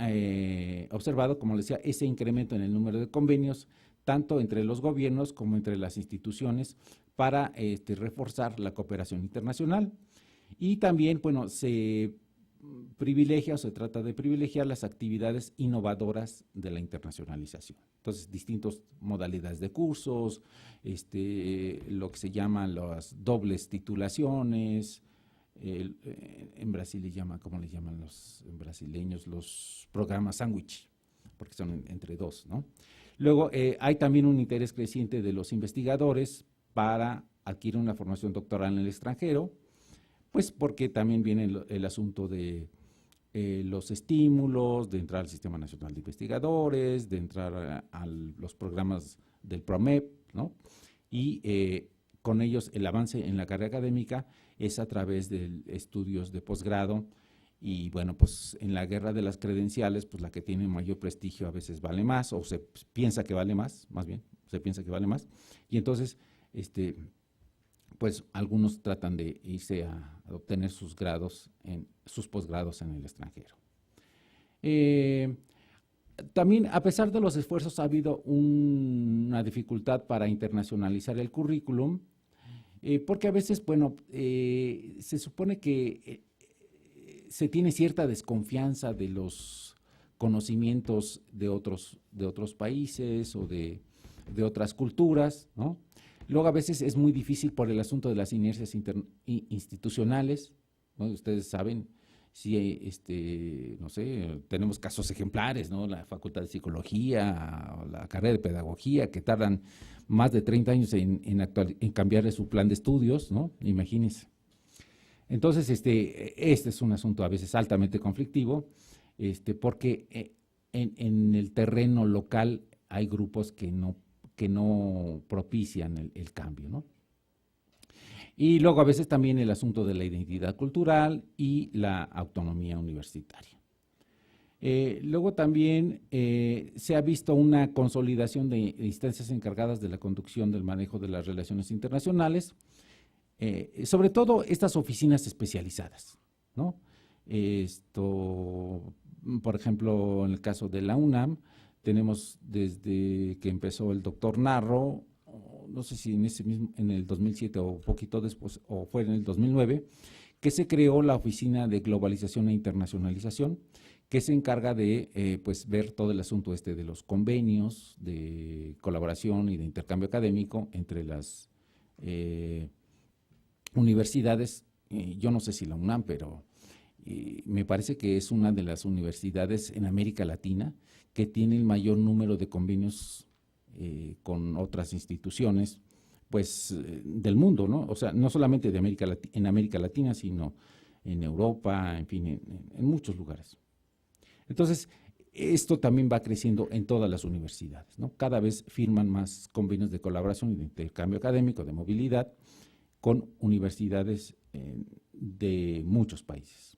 observado, como les decía, ese incremento en el número de convenios, tanto entre los gobiernos como entre las instituciones, para reforzar la cooperación internacional. Y también, bueno, se privilegia o se trata de privilegiar las actividades innovadoras de la internacionalización. Entonces, distintas modalidades de cursos, lo que se llaman las dobles titulaciones. En Brasil le llama, ¿cómo le llaman los brasileños? Los programas sándwich, porque son entre dos, ¿no? Luego, hay también un interés creciente de los investigadores para adquirir una formación doctoral en el extranjero, pues porque también viene el asunto de los estímulos, de entrar al Sistema Nacional de Investigadores, de entrar a los programas del PROMEP, ¿no? Y con ellos el avance en la carrera académica es a través de estudios de posgrado y bueno, pues en la guerra de las credenciales, pues la que tiene mayor prestigio a veces vale más o se piensa que vale más bien, se piensa que vale más y entonces pues algunos tratan de irse a obtener sus posgrados en el extranjero. También, a pesar de los esfuerzos, ha habido una dificultad para internacionalizar el currículum, porque a veces, bueno, se supone que se tiene cierta desconfianza de los conocimientos de otros países o de otras culturas, ¿no? Luego a veces es muy difícil por el asunto de las inercias institucionales, ¿no? Ustedes saben, si no sé, tenemos casos ejemplares, ¿no? La Facultad de Psicología, o la carrera de Pedagogía, que tardan más de 30 años en cambiarle su plan de estudios, ¿no? Imagínense. Entonces, este es un asunto a veces altamente conflictivo, porque en el terreno local hay grupos que no propician el cambio, ¿no? Y luego a veces también el asunto de la identidad cultural y la autonomía universitaria. Luego también se ha visto una consolidación de instancias encargadas de la conducción del manejo de las relaciones internacionales, sobre todo estas oficinas especializadas, ¿no? Por ejemplo, en el caso de la UNAM, tenemos desde que empezó el doctor Narro, no sé si en el 2007 o poquito después, o fue en el 2009, que se creó la Oficina de Globalización e Internacionalización, que se encarga de pues ver todo el asunto de los convenios de colaboración y de intercambio académico entre las universidades. Yo no sé si la UNAM, pero me parece que es una de las universidades en América Latina que tiene el mayor número de convenios con otras instituciones, pues, del mundo, ¿no? O sea, no solamente en América Latina, sino en Europa, en fin, en muchos lugares. Entonces, esto también va creciendo en todas las universidades, ¿no? Cada vez firman más convenios de colaboración y de intercambio académico, de movilidad, con universidades de muchos países.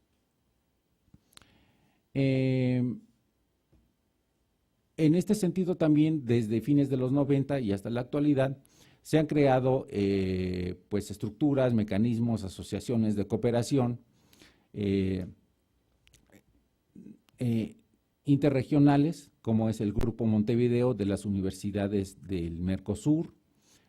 En este sentido también, desde fines de los 90 y hasta la actualidad, se han creado pues estructuras, mecanismos, asociaciones de cooperación interregionales, como es el Grupo Montevideo de las universidades del Mercosur,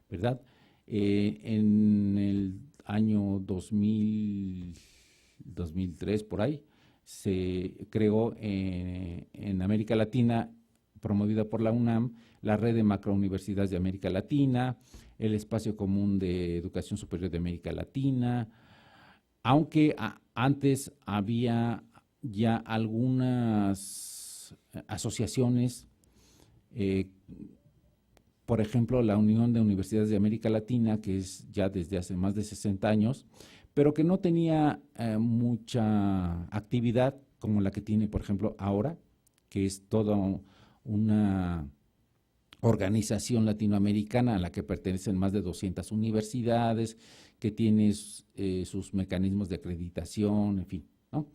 ¿verdad? En el año 2003, por ahí, se creó en América Latina, promovida por la UNAM, la Red de Macrouniversidades de América Latina, el Espacio Común de Educación Superior de América Latina, aunque antes había ya algunas asociaciones, por ejemplo, la Unión de Universidades de América Latina, que es ya desde hace más de 60 años, pero que no tenía mucha actividad como la que tiene, por ejemplo, ahora, que es toda una organización latinoamericana a la que pertenecen más de 200 universidades, que tiene sus mecanismos de acreditación, en fin, ¿no?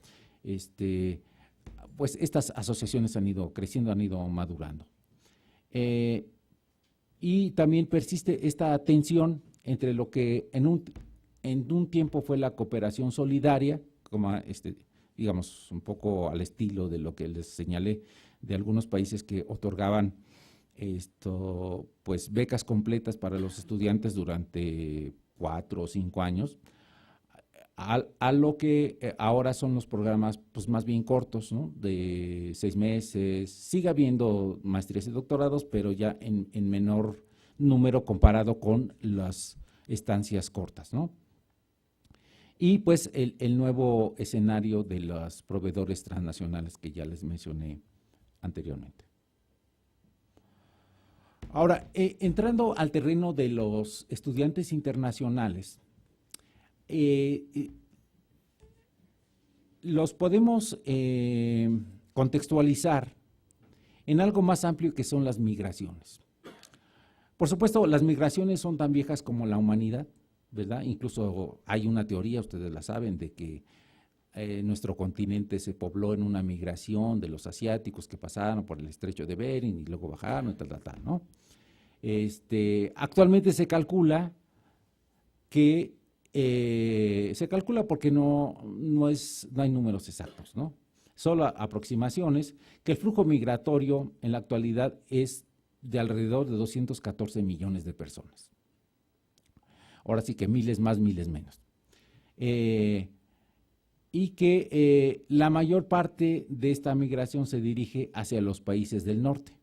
Pues estas asociaciones han ido creciendo, han ido madurando. Y también persiste esta tensión entre lo que en un tiempo fue la cooperación solidaria, como digamos, un poco al estilo de lo que les señalé, de algunos países que otorgaban pues becas completas para los estudiantes durante 4 o 5 años, a lo que ahora son los programas pues más bien cortos, ¿no? De 6 meses. Sigue habiendo maestrías y doctorados, pero ya en menor número comparado con las estancias cortas, ¿no? Y pues el nuevo escenario de los proveedores transnacionales que ya les mencioné anteriormente. Ahora, entrando al terreno de los estudiantes internacionales, los podemos contextualizar en algo más amplio que son las migraciones. Por supuesto, las migraciones son tan viejas como la humanidad, ¿verdad? Incluso hay una teoría, ustedes la saben, de que nuestro continente se pobló en una migración de los asiáticos que pasaron por el estrecho de Bering y luego bajaron, ¿no? Actualmente se calcula que se calcula porque no hay números exactos, ¿no? Solo aproximaciones, que el flujo migratorio en la actualidad es de alrededor de 214 millones de personas. Ahora sí que miles más, miles menos. Y que la mayor parte de esta migración se dirige hacia los países del norte.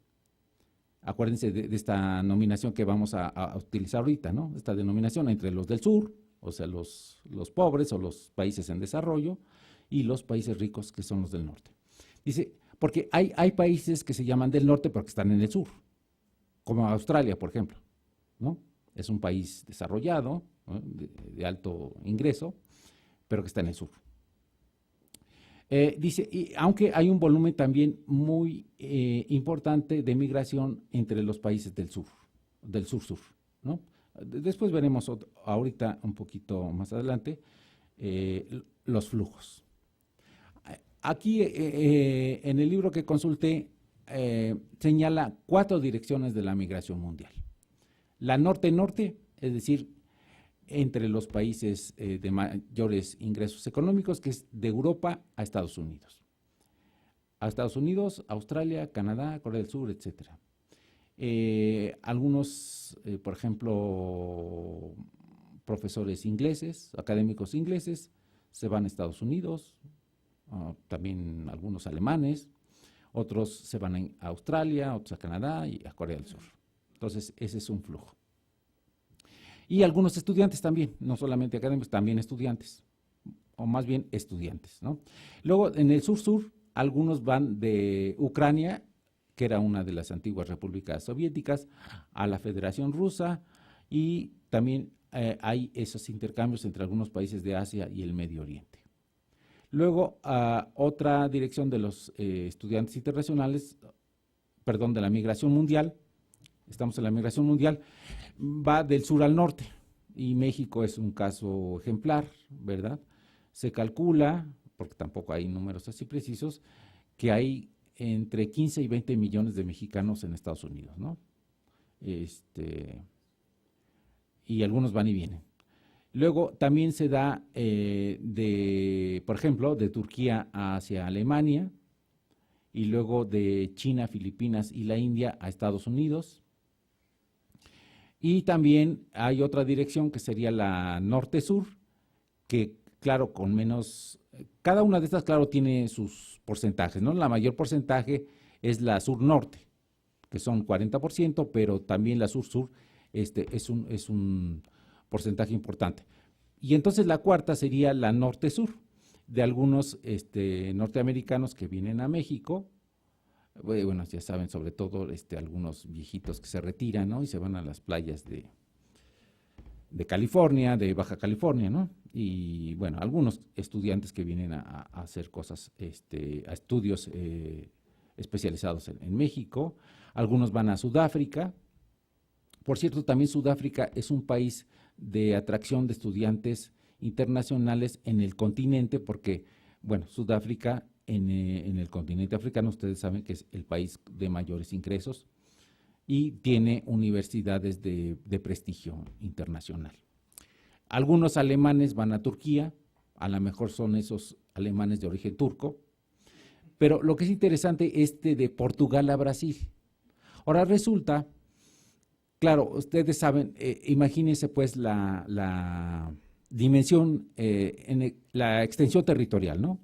Acuérdense de esta nominación que vamos a utilizar ahorita, ¿no? Esta denominación entre los del sur, o sea, los pobres o los países en desarrollo, y los países ricos, que son los del norte. Dice, porque hay países que se llaman del norte porque están en el sur, como Australia, por ejemplo, ¿no? Es un país desarrollado, ¿no? de alto ingreso, pero que está en el sur. Dice, y aunque hay un volumen también muy importante de migración entre los países del sur-sur, ¿no? Después veremos ahorita un poquito más adelante los flujos. Aquí en el libro que consulté señala 4 direcciones de la migración mundial. La norte-norte, es decir, entre los países de mayores ingresos económicos, que es de Europa a Estados Unidos. A Estados Unidos, Australia, Canadá, Corea del Sur, etc. Algunos, por ejemplo, profesores ingleses, académicos ingleses, se van a Estados Unidos, también algunos alemanes, otros se van a Australia, otros a Canadá y a Corea del Sur. Entonces, ese es un flujo. Y algunos estudiantes también, no solamente académicos, también estudiantes, o más bien estudiantes, ¿no? Luego, en el sur-sur, algunos van de Ucrania, que era una de las antiguas repúblicas soviéticas, a la Federación Rusa, y también hay esos intercambios entre algunos países de Asia y el Medio Oriente. Luego, otra dirección de los estudiantes internacionales, de la migración mundial, estamos en la migración mundial, va del sur al norte, y México es un caso ejemplar, ¿verdad? Se calcula, porque tampoco hay números así precisos, que hay entre 15 y 20 millones de mexicanos en Estados Unidos, ¿no? Y algunos van y vienen. Luego también se da por ejemplo, de Turquía hacia Alemania, y luego de China, Filipinas y la India a Estados Unidos. Y también hay otra dirección que sería la norte-sur, que claro, con menos, cada una de estas claro tiene sus porcentajes, ¿no? La mayor porcentaje es la sur-norte, que son 40%, pero también la sur-sur es un porcentaje importante. Y entonces la cuarta sería la norte-sur, de algunos norteamericanos que vienen a México. Bueno, ya saben, sobre todo algunos viejitos que se retiran, ¿no? Y se van a las playas de California, de Baja California, ¿no? Y bueno, algunos estudiantes que vienen a hacer cosas, a estudios especializados en México. Algunos van a Sudáfrica. Por cierto, también Sudáfrica es un país de atracción de estudiantes internacionales en el continente, porque, bueno, Sudáfrica en el continente africano, ustedes saben que es el país de mayores ingresos y tiene universidades de prestigio internacional. Algunos alemanes van a Turquía, a lo mejor son esos alemanes de origen turco, pero lo que es interesante es de Portugal a Brasil. Ahora resulta, claro, ustedes saben, imagínense pues la dimensión, la extensión territorial, ¿no?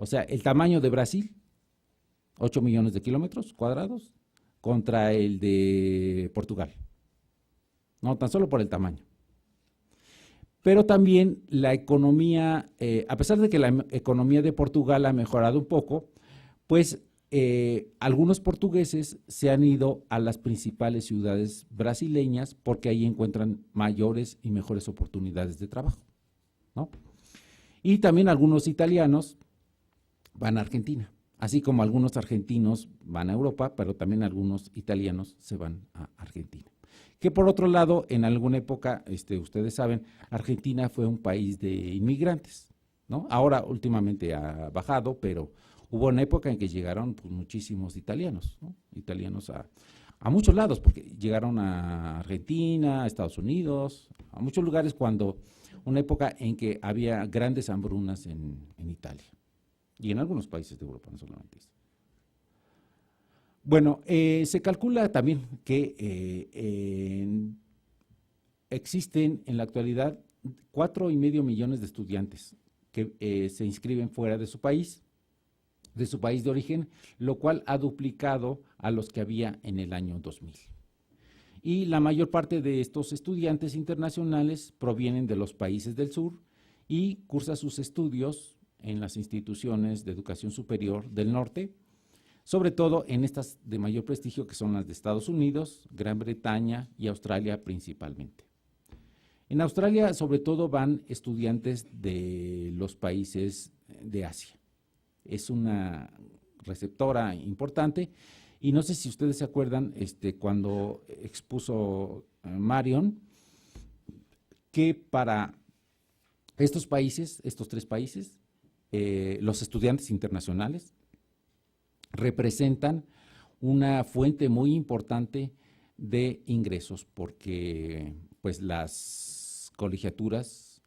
O sea, el tamaño de Brasil, 8 millones de kilómetros cuadrados, contra el de Portugal. No, tan solo por el tamaño. Pero también la economía, a pesar de que la economía de Portugal ha mejorado un poco, pues algunos portugueses se han ido a las principales ciudades brasileñas porque ahí encuentran mayores y mejores oportunidades de trabajo, ¿no? Y también algunos italianos van a Argentina, así como algunos argentinos van a Europa, pero también algunos italianos se van a Argentina. Que por otro lado, en alguna época, ustedes saben, Argentina fue un país de inmigrantes, ¿no? Ahora últimamente ha bajado, pero hubo una época en que llegaron pues, muchísimos italianos, ¿no? Italianos a muchos lados, porque llegaron a Argentina, a Estados Unidos, a muchos lugares cuando una época en que había grandes hambrunas en Italia y en algunos países de Europa, no solamente eso. Bueno, se calcula también que existen en la actualidad 4,5 millones de estudiantes que se inscriben fuera de su país de origen, lo cual ha duplicado a los que había en el año 2000. Y la mayor parte de estos estudiantes internacionales provienen de los países del sur y cursan sus estudios en las instituciones de educación superior del norte, sobre todo en estas de mayor prestigio que son las de Estados Unidos, Gran Bretaña y Australia principalmente. En Australia sobre todo van estudiantes de los países de Asia. Es una receptora importante y no sé si ustedes se acuerdan cuando expuso Marion que para estos países, estos 3 países, los estudiantes internacionales representan una fuente muy importante de ingresos porque pues las colegiaturas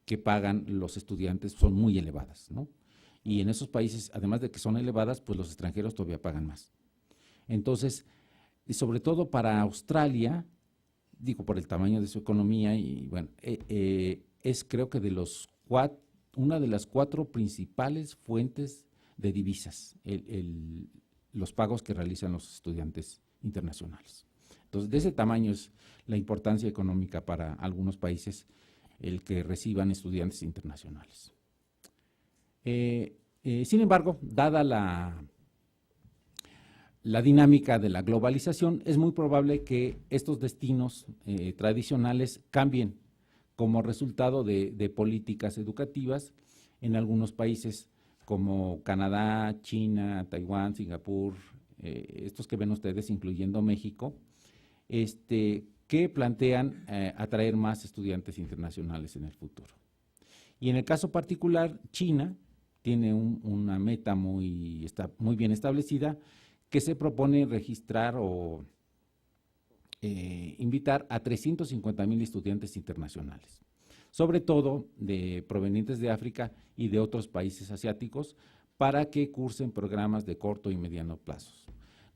que pagan los estudiantes son muy elevadas, ¿no? Y en esos países, además de que son elevadas, pues los extranjeros todavía pagan más. Entonces, y sobre todo para Australia, digo por el tamaño de su economía, y bueno, es creo que una de las 4 principales fuentes de divisas, los pagos que realizan los estudiantes internacionales. Entonces, de ese tamaño es la importancia económica para algunos países el que reciban estudiantes internacionales. Sin embargo, dada la dinámica de la globalización, es muy probable que estos destinos tradicionales cambien como resultado de políticas educativas en algunos países como Canadá, China, Taiwán, Singapur, estos que ven ustedes, incluyendo México, que plantean atraer más estudiantes internacionales en el futuro. Y en el caso particular, China tiene una meta muy bien establecida que se propone registrar o invitar a 350,000 estudiantes internacionales, sobre todo provenientes de África y de otros países asiáticos, para que cursen programas de corto y mediano plazos.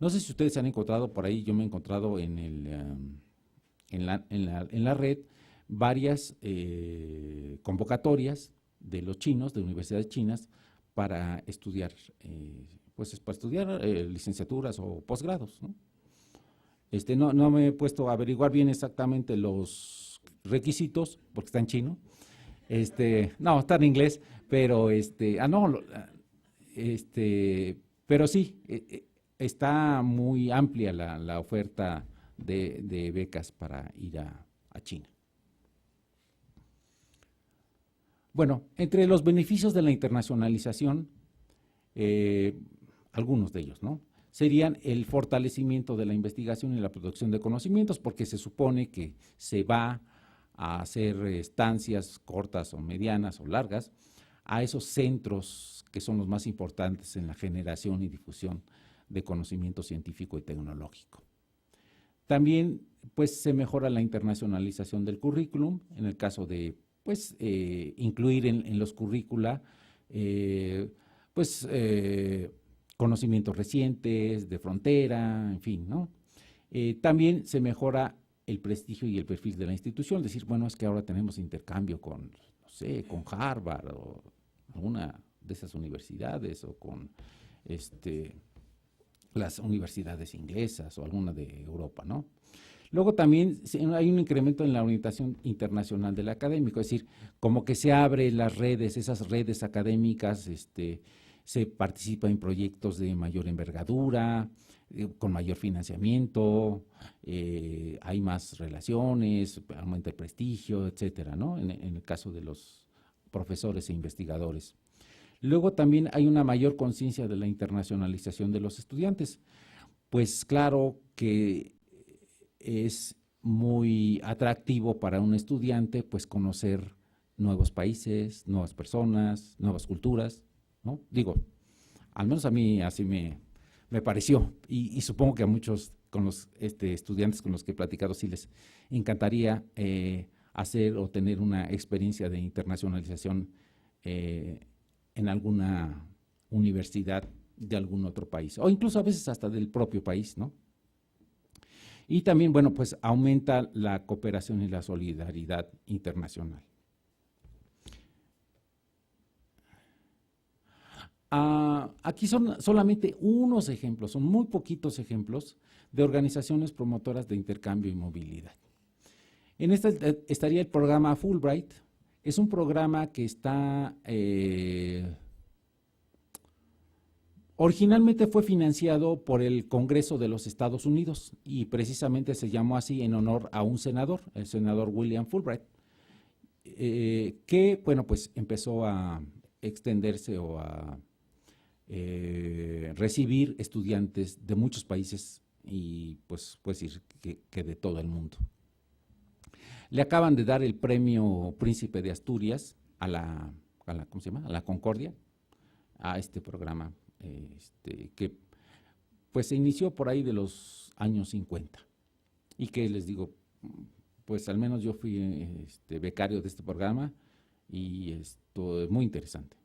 No sé si ustedes se han encontrado por ahí, yo me he encontrado en la red varias convocatorias de los chinos, de universidades chinas, para estudiar, licenciaturas o posgrados, ¿no? No me he puesto a averiguar bien exactamente los requisitos, porque está en chino. No, está en inglés, pero pero sí, está muy amplia la oferta de becas para ir a China. Bueno, entre los beneficios de la internacionalización, algunos de ellos, ¿no?, serían el fortalecimiento de la investigación y la producción de conocimientos, porque se supone que se va a hacer estancias cortas o medianas o largas a esos centros que son los más importantes en la generación y difusión de conocimiento científico y tecnológico. También, pues, se mejora la internacionalización del currículum, en el caso de, pues, incluir en los currícula, conocimientos recientes, de frontera, en fin, ¿no? También se mejora el prestigio y el perfil de la institución, decir, bueno, es que ahora tenemos intercambio con, no sé, con Harvard o alguna de esas universidades o con las universidades inglesas o alguna de Europa, ¿no? Luego también hay un incremento en la orientación internacional del académico, es decir, como que se abren las redes, esas redes académicas, se participa en proyectos de mayor envergadura, con mayor financiamiento, hay más relaciones, aumenta el prestigio, etcétera, ¿no?, en el caso de los profesores e investigadores. Luego también hay una mayor conciencia de la internacionalización de los estudiantes. Pues claro que es muy atractivo para un estudiante pues conocer nuevos países, nuevas personas, nuevas culturas, ¿no? Digo, al menos a mí así me me pareció, y supongo que a muchos con los estudiantes con los que he platicado sí les encantaría hacer o tener una experiencia de internacionalización en alguna universidad de algún otro país, o incluso a veces hasta del propio país, ¿no? Y también, bueno, pues aumenta la cooperación y la solidaridad internacional. Aquí son solamente unos ejemplos, son muy poquitos ejemplos de organizaciones promotoras de intercambio y movilidad. En esta estaría el programa Fulbright. Es un programa que está, originalmente fue financiado por el Congreso de los Estados Unidos y precisamente se llamó así en honor a un senador, el senador William Fulbright, que, bueno, pues empezó a extenderse o a recibir estudiantes de muchos países y pues decir que de todo el mundo. Le acaban de dar el premio Príncipe de Asturias a la ¿cómo se llama? A la Concordia, a este programa que pues se inició por ahí de los años 50 y que les digo, pues al menos yo fui becario de este programa y esto es muy interesante.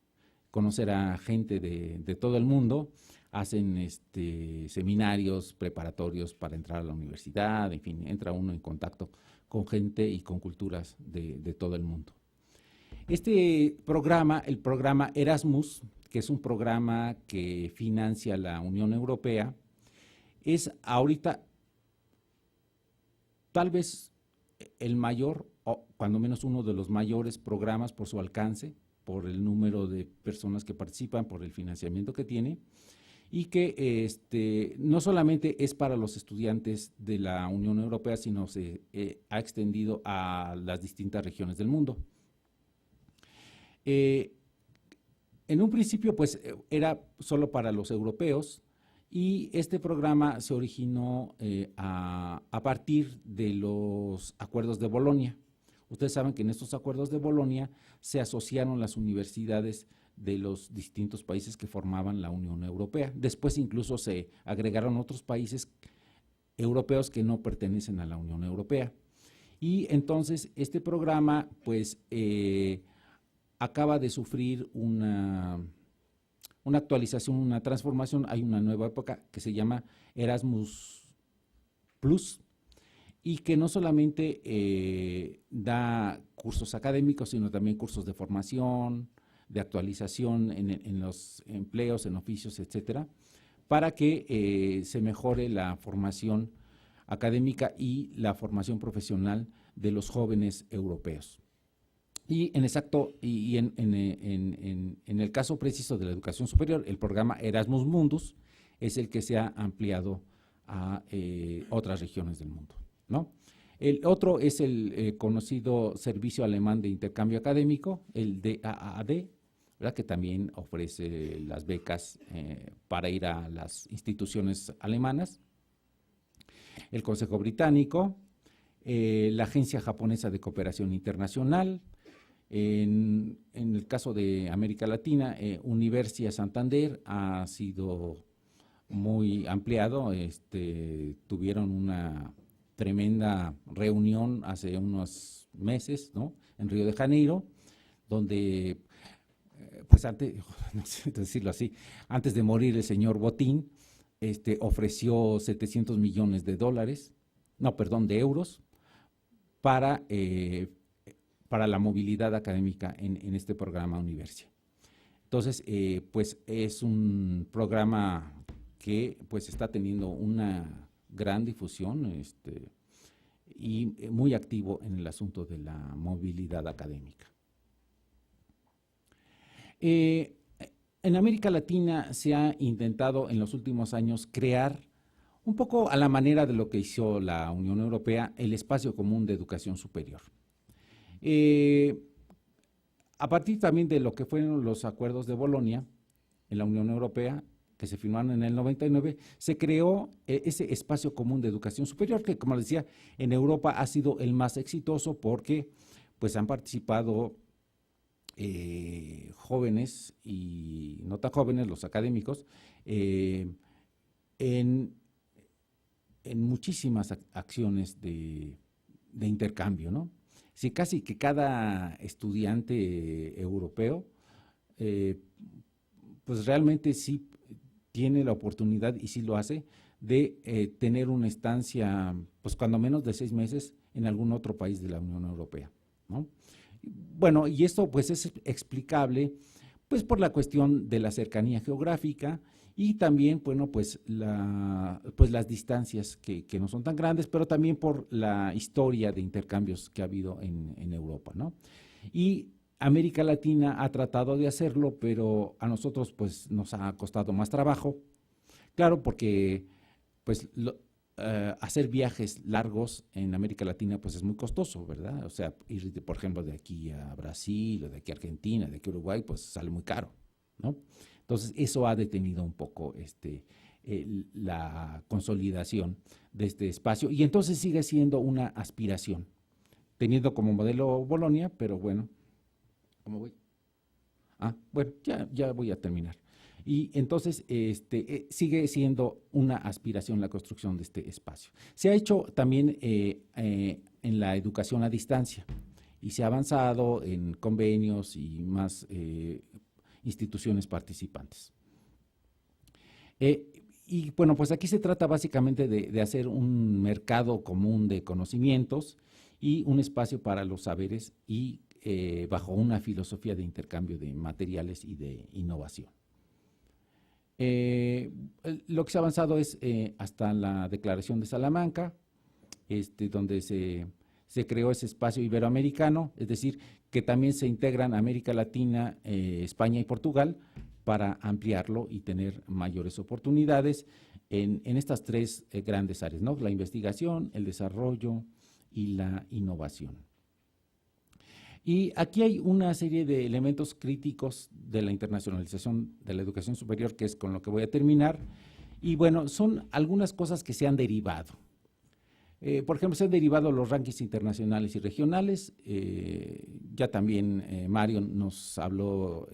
Conocer a gente de todo el mundo, hacen seminarios preparatorios para entrar a la universidad, en fin, entra uno en contacto con gente y con culturas de todo el mundo. Este programa, el programa Erasmus, que es un programa que financia la Unión Europea, es ahorita tal vez el mayor, o cuando menos uno de los mayores programas por su alcance, por el número de personas que participan, por el financiamiento que tiene, y que no solamente es para los estudiantes de la Unión Europea, sino se ha extendido a las distintas regiones del mundo. En un principio, pues, era solo para los europeos, y este programa se originó a partir de los acuerdos de Bolonia. Ustedes saben que en estos acuerdos de Bolonia se asociaron las universidades de los distintos países que formaban la Unión Europea. Después incluso se agregaron otros países europeos que no pertenecen a la Unión Europea. Y entonces este programa pues acaba de sufrir una actualización, una transformación. Hay una nueva época que se llama Erasmus Plus, y que no solamente da cursos académicos, sino también cursos de formación, de actualización en los empleos, en oficios, etcétera, para que se mejore la formación académica y la formación profesional de los jóvenes europeos. Y en el caso preciso de la educación superior, el programa Erasmus Mundus es el que se ha ampliado a otras regiones del mundo, ¿no? El otro es el conocido Servicio Alemán de Intercambio Académico, el DAAD, ¿verdad?, que también ofrece las becas para ir a las instituciones alemanas. El Consejo Británico, la Agencia Japonesa de Cooperación Internacional. En el caso de América Latina, Universia Santander ha sido muy ampliado. Tuvieron una tremenda reunión hace unos meses, ¿no?, en Río de Janeiro, donde, pues antes, no sé decirlo así, antes de morir el señor Botín, ofreció 700 millones de euros para la movilidad académica en este programa Universia. Entonces, pues es un programa que pues está teniendo una gran difusión y muy activo en el asunto de la movilidad académica. En América Latina se ha intentado en los últimos años crear, un poco a la manera de lo que hizo la Unión Europea, el Espacio Común de Educación Superior. A partir también de lo que fueron los acuerdos de Bolonia en la Unión Europea, que se firmaron en el 99, se creó ese Espacio Común de Educación Superior, que, como les decía, en Europa ha sido el más exitoso porque pues han participado jóvenes y no tan jóvenes, los académicos, en muchísimas acciones de intercambio, ¿no? Sí, casi que cada estudiante europeo, pues realmente sí tiene la oportunidad, y sí lo hace, de tener una estancia, pues cuando menos de 6 meses en algún otro país de la Unión Europea, ¿no? Bueno, y esto pues es explicable pues por la cuestión de la cercanía geográfica y también, bueno, pues las distancias que no son tan grandes, pero también por la historia de intercambios que ha habido en Europa, ¿no? Y América Latina ha tratado de hacerlo, pero a nosotros pues nos ha costado más trabajo, claro, porque pues hacer viajes largos en América Latina pues es muy costoso, ¿verdad? O sea, ir, por ejemplo, de aquí a Brasil, o de aquí a Argentina, de aquí a Uruguay, pues sale muy caro, ¿no? Entonces, eso ha detenido un poco la consolidación de este espacio, y entonces sigue siendo una aspiración, teniendo como modelo Bolonia, pero bueno, ¿cómo voy? Bueno, ya voy a terminar. Y entonces sigue siendo una aspiración la construcción de este espacio. Se ha hecho también en la educación a distancia y se ha avanzado en convenios y más instituciones participantes. Y bueno, pues aquí se trata básicamente de hacer un mercado común de conocimientos y un espacio para los saberes y bajo una filosofía de intercambio de materiales y de innovación. Lo que se ha avanzado es hasta la Declaración de Salamanca, donde se creó ese espacio iberoamericano, es decir, que también se integran América Latina, España y Portugal para ampliarlo y tener mayores oportunidades en estas tres grandes áreas, ¿no? La investigación, el desarrollo y la innovación. Y aquí hay una serie de elementos críticos de la internacionalización de la educación superior, que es con lo que voy a terminar. Y bueno, son algunas cosas que se han derivado. Por ejemplo, se han derivado los rankings internacionales y regionales. Ya también Mario nos habló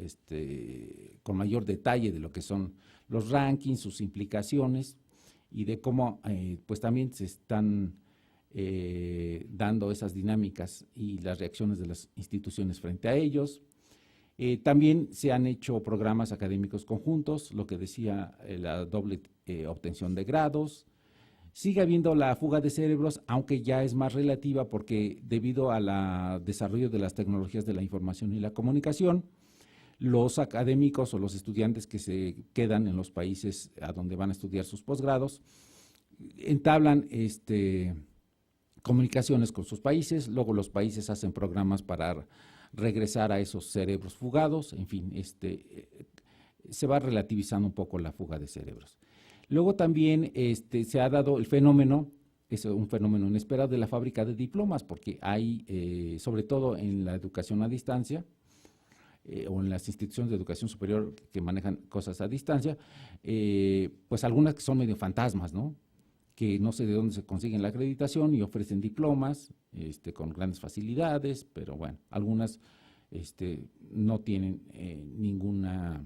con mayor detalle de lo que son los rankings, sus implicaciones y de cómo pues también se están dando esas dinámicas y las reacciones de las instituciones frente a ellos. También se han hecho programas académicos conjuntos, lo que decía la doble obtención de grados. Sigue habiendo la fuga de cerebros, aunque ya es más relativa porque debido al desarrollo de las tecnologías de la información y la comunicación, los académicos o los estudiantes que se quedan en los países a donde van a estudiar sus posgrados entablan comunicaciones con sus países, luego los países hacen programas para regresar a esos cerebros fugados, en fin, se va relativizando un poco la fuga de cerebros. Luego también se ha dado el fenómeno, es un fenómeno inesperado de la fábrica de diplomas, porque hay, sobre todo en la educación a distancia, o en las instituciones de educación superior que manejan cosas a distancia, pues algunas que son medio fantasmas, ¿no? Que no sé de dónde se consiguen la acreditación y ofrecen diplomas con grandes facilidades, pero bueno, algunas no tienen ninguna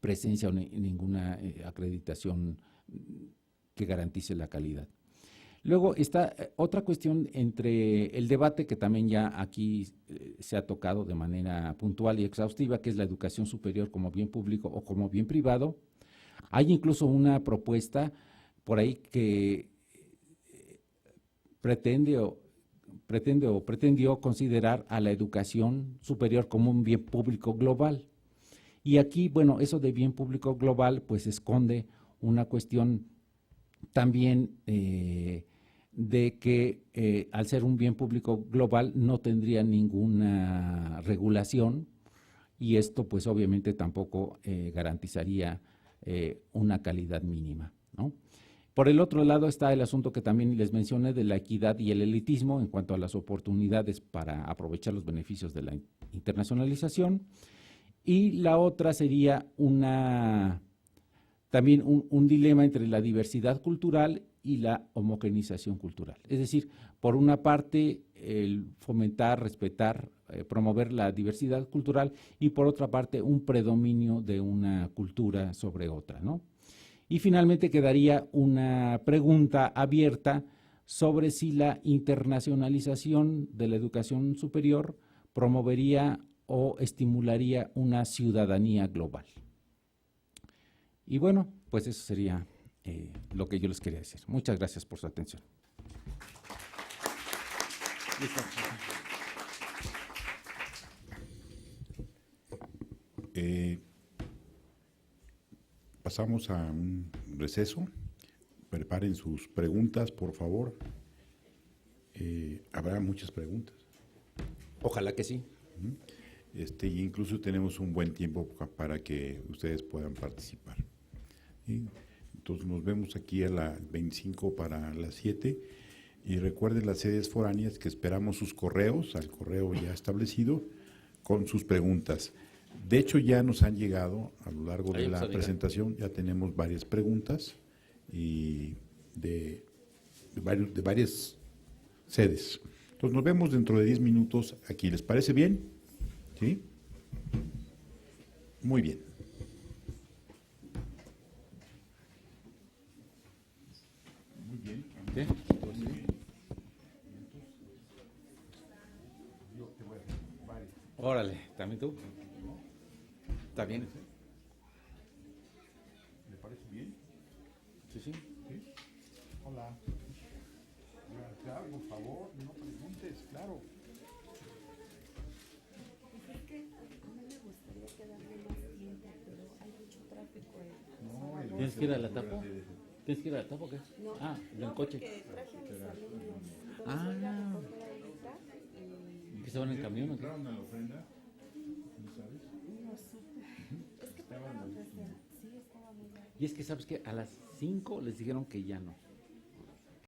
presencia o ninguna acreditación que garantice la calidad. Luego está otra cuestión entre el debate que también ya aquí se ha tocado de manera puntual y exhaustiva, que es la educación superior como bien público o como bien privado. Hay incluso una propuesta por ahí que pretendió considerar a la educación superior como un bien público global. Y aquí, bueno, eso de bien público global pues esconde una cuestión también de que al ser un bien público global no tendría ninguna regulación y esto pues obviamente tampoco garantizaría una calidad mínima, ¿no? Por el otro lado está el asunto que también les mencioné de la equidad y el elitismo en cuanto a las oportunidades para aprovechar los beneficios de la internacionalización. Y la otra sería también un dilema entre la diversidad cultural y la homogeneización cultural. Es decir, por una parte, el fomentar, respetar, promover la diversidad cultural y por otra parte, un predominio de una cultura sobre otra, ¿no? Y finalmente quedaría una pregunta abierta sobre si la internacionalización de la educación superior promovería o estimularía una ciudadanía global. Y bueno, pues eso sería lo que yo les quería decir. Muchas gracias por su atención. Pasamos a un receso. Preparen sus preguntas, por favor. Habrá muchas preguntas. Ojalá que sí. Y incluso tenemos un buen tiempo para que ustedes puedan participar. ¿Sí? Entonces nos vemos aquí a las 25 para las 7 y recuerden las sedes foráneas que esperamos sus correos, al correo ya establecido, con sus preguntas. De hecho ya nos han llegado a lo largo de la presentación, ya tenemos varias preguntas y de varias sedes. Entonces nos vemos dentro de 10 minutos aquí. ¿Les parece bien? ¿Sí? Muy bien. Muy bien. ¿Qué? Órale, ¿también tú? ¿Está bien? ¿Le parece bien? Sí, sí. ¿Sí? Hola. Claro, por favor, no preguntes, claro. Pues es que a mí me gustaría quedarme más tiempo, pero hay mucho tráfico. No, ¿Tienes que ir a la tapa? ¿Tienes que ir a la tapa o qué? No, Ah, del coche. porque traje a mis alumnos. Entonces Ah. voy a recoger ahorita y ¿Que se van en camión o qué? ¿Entraron a la ofrenda? ¿No sabes? no supe. Es que pagaron desde... Sí, estaba muy largo. Y es que, ¿sabes qué? A las 5 les dijeron que ya no.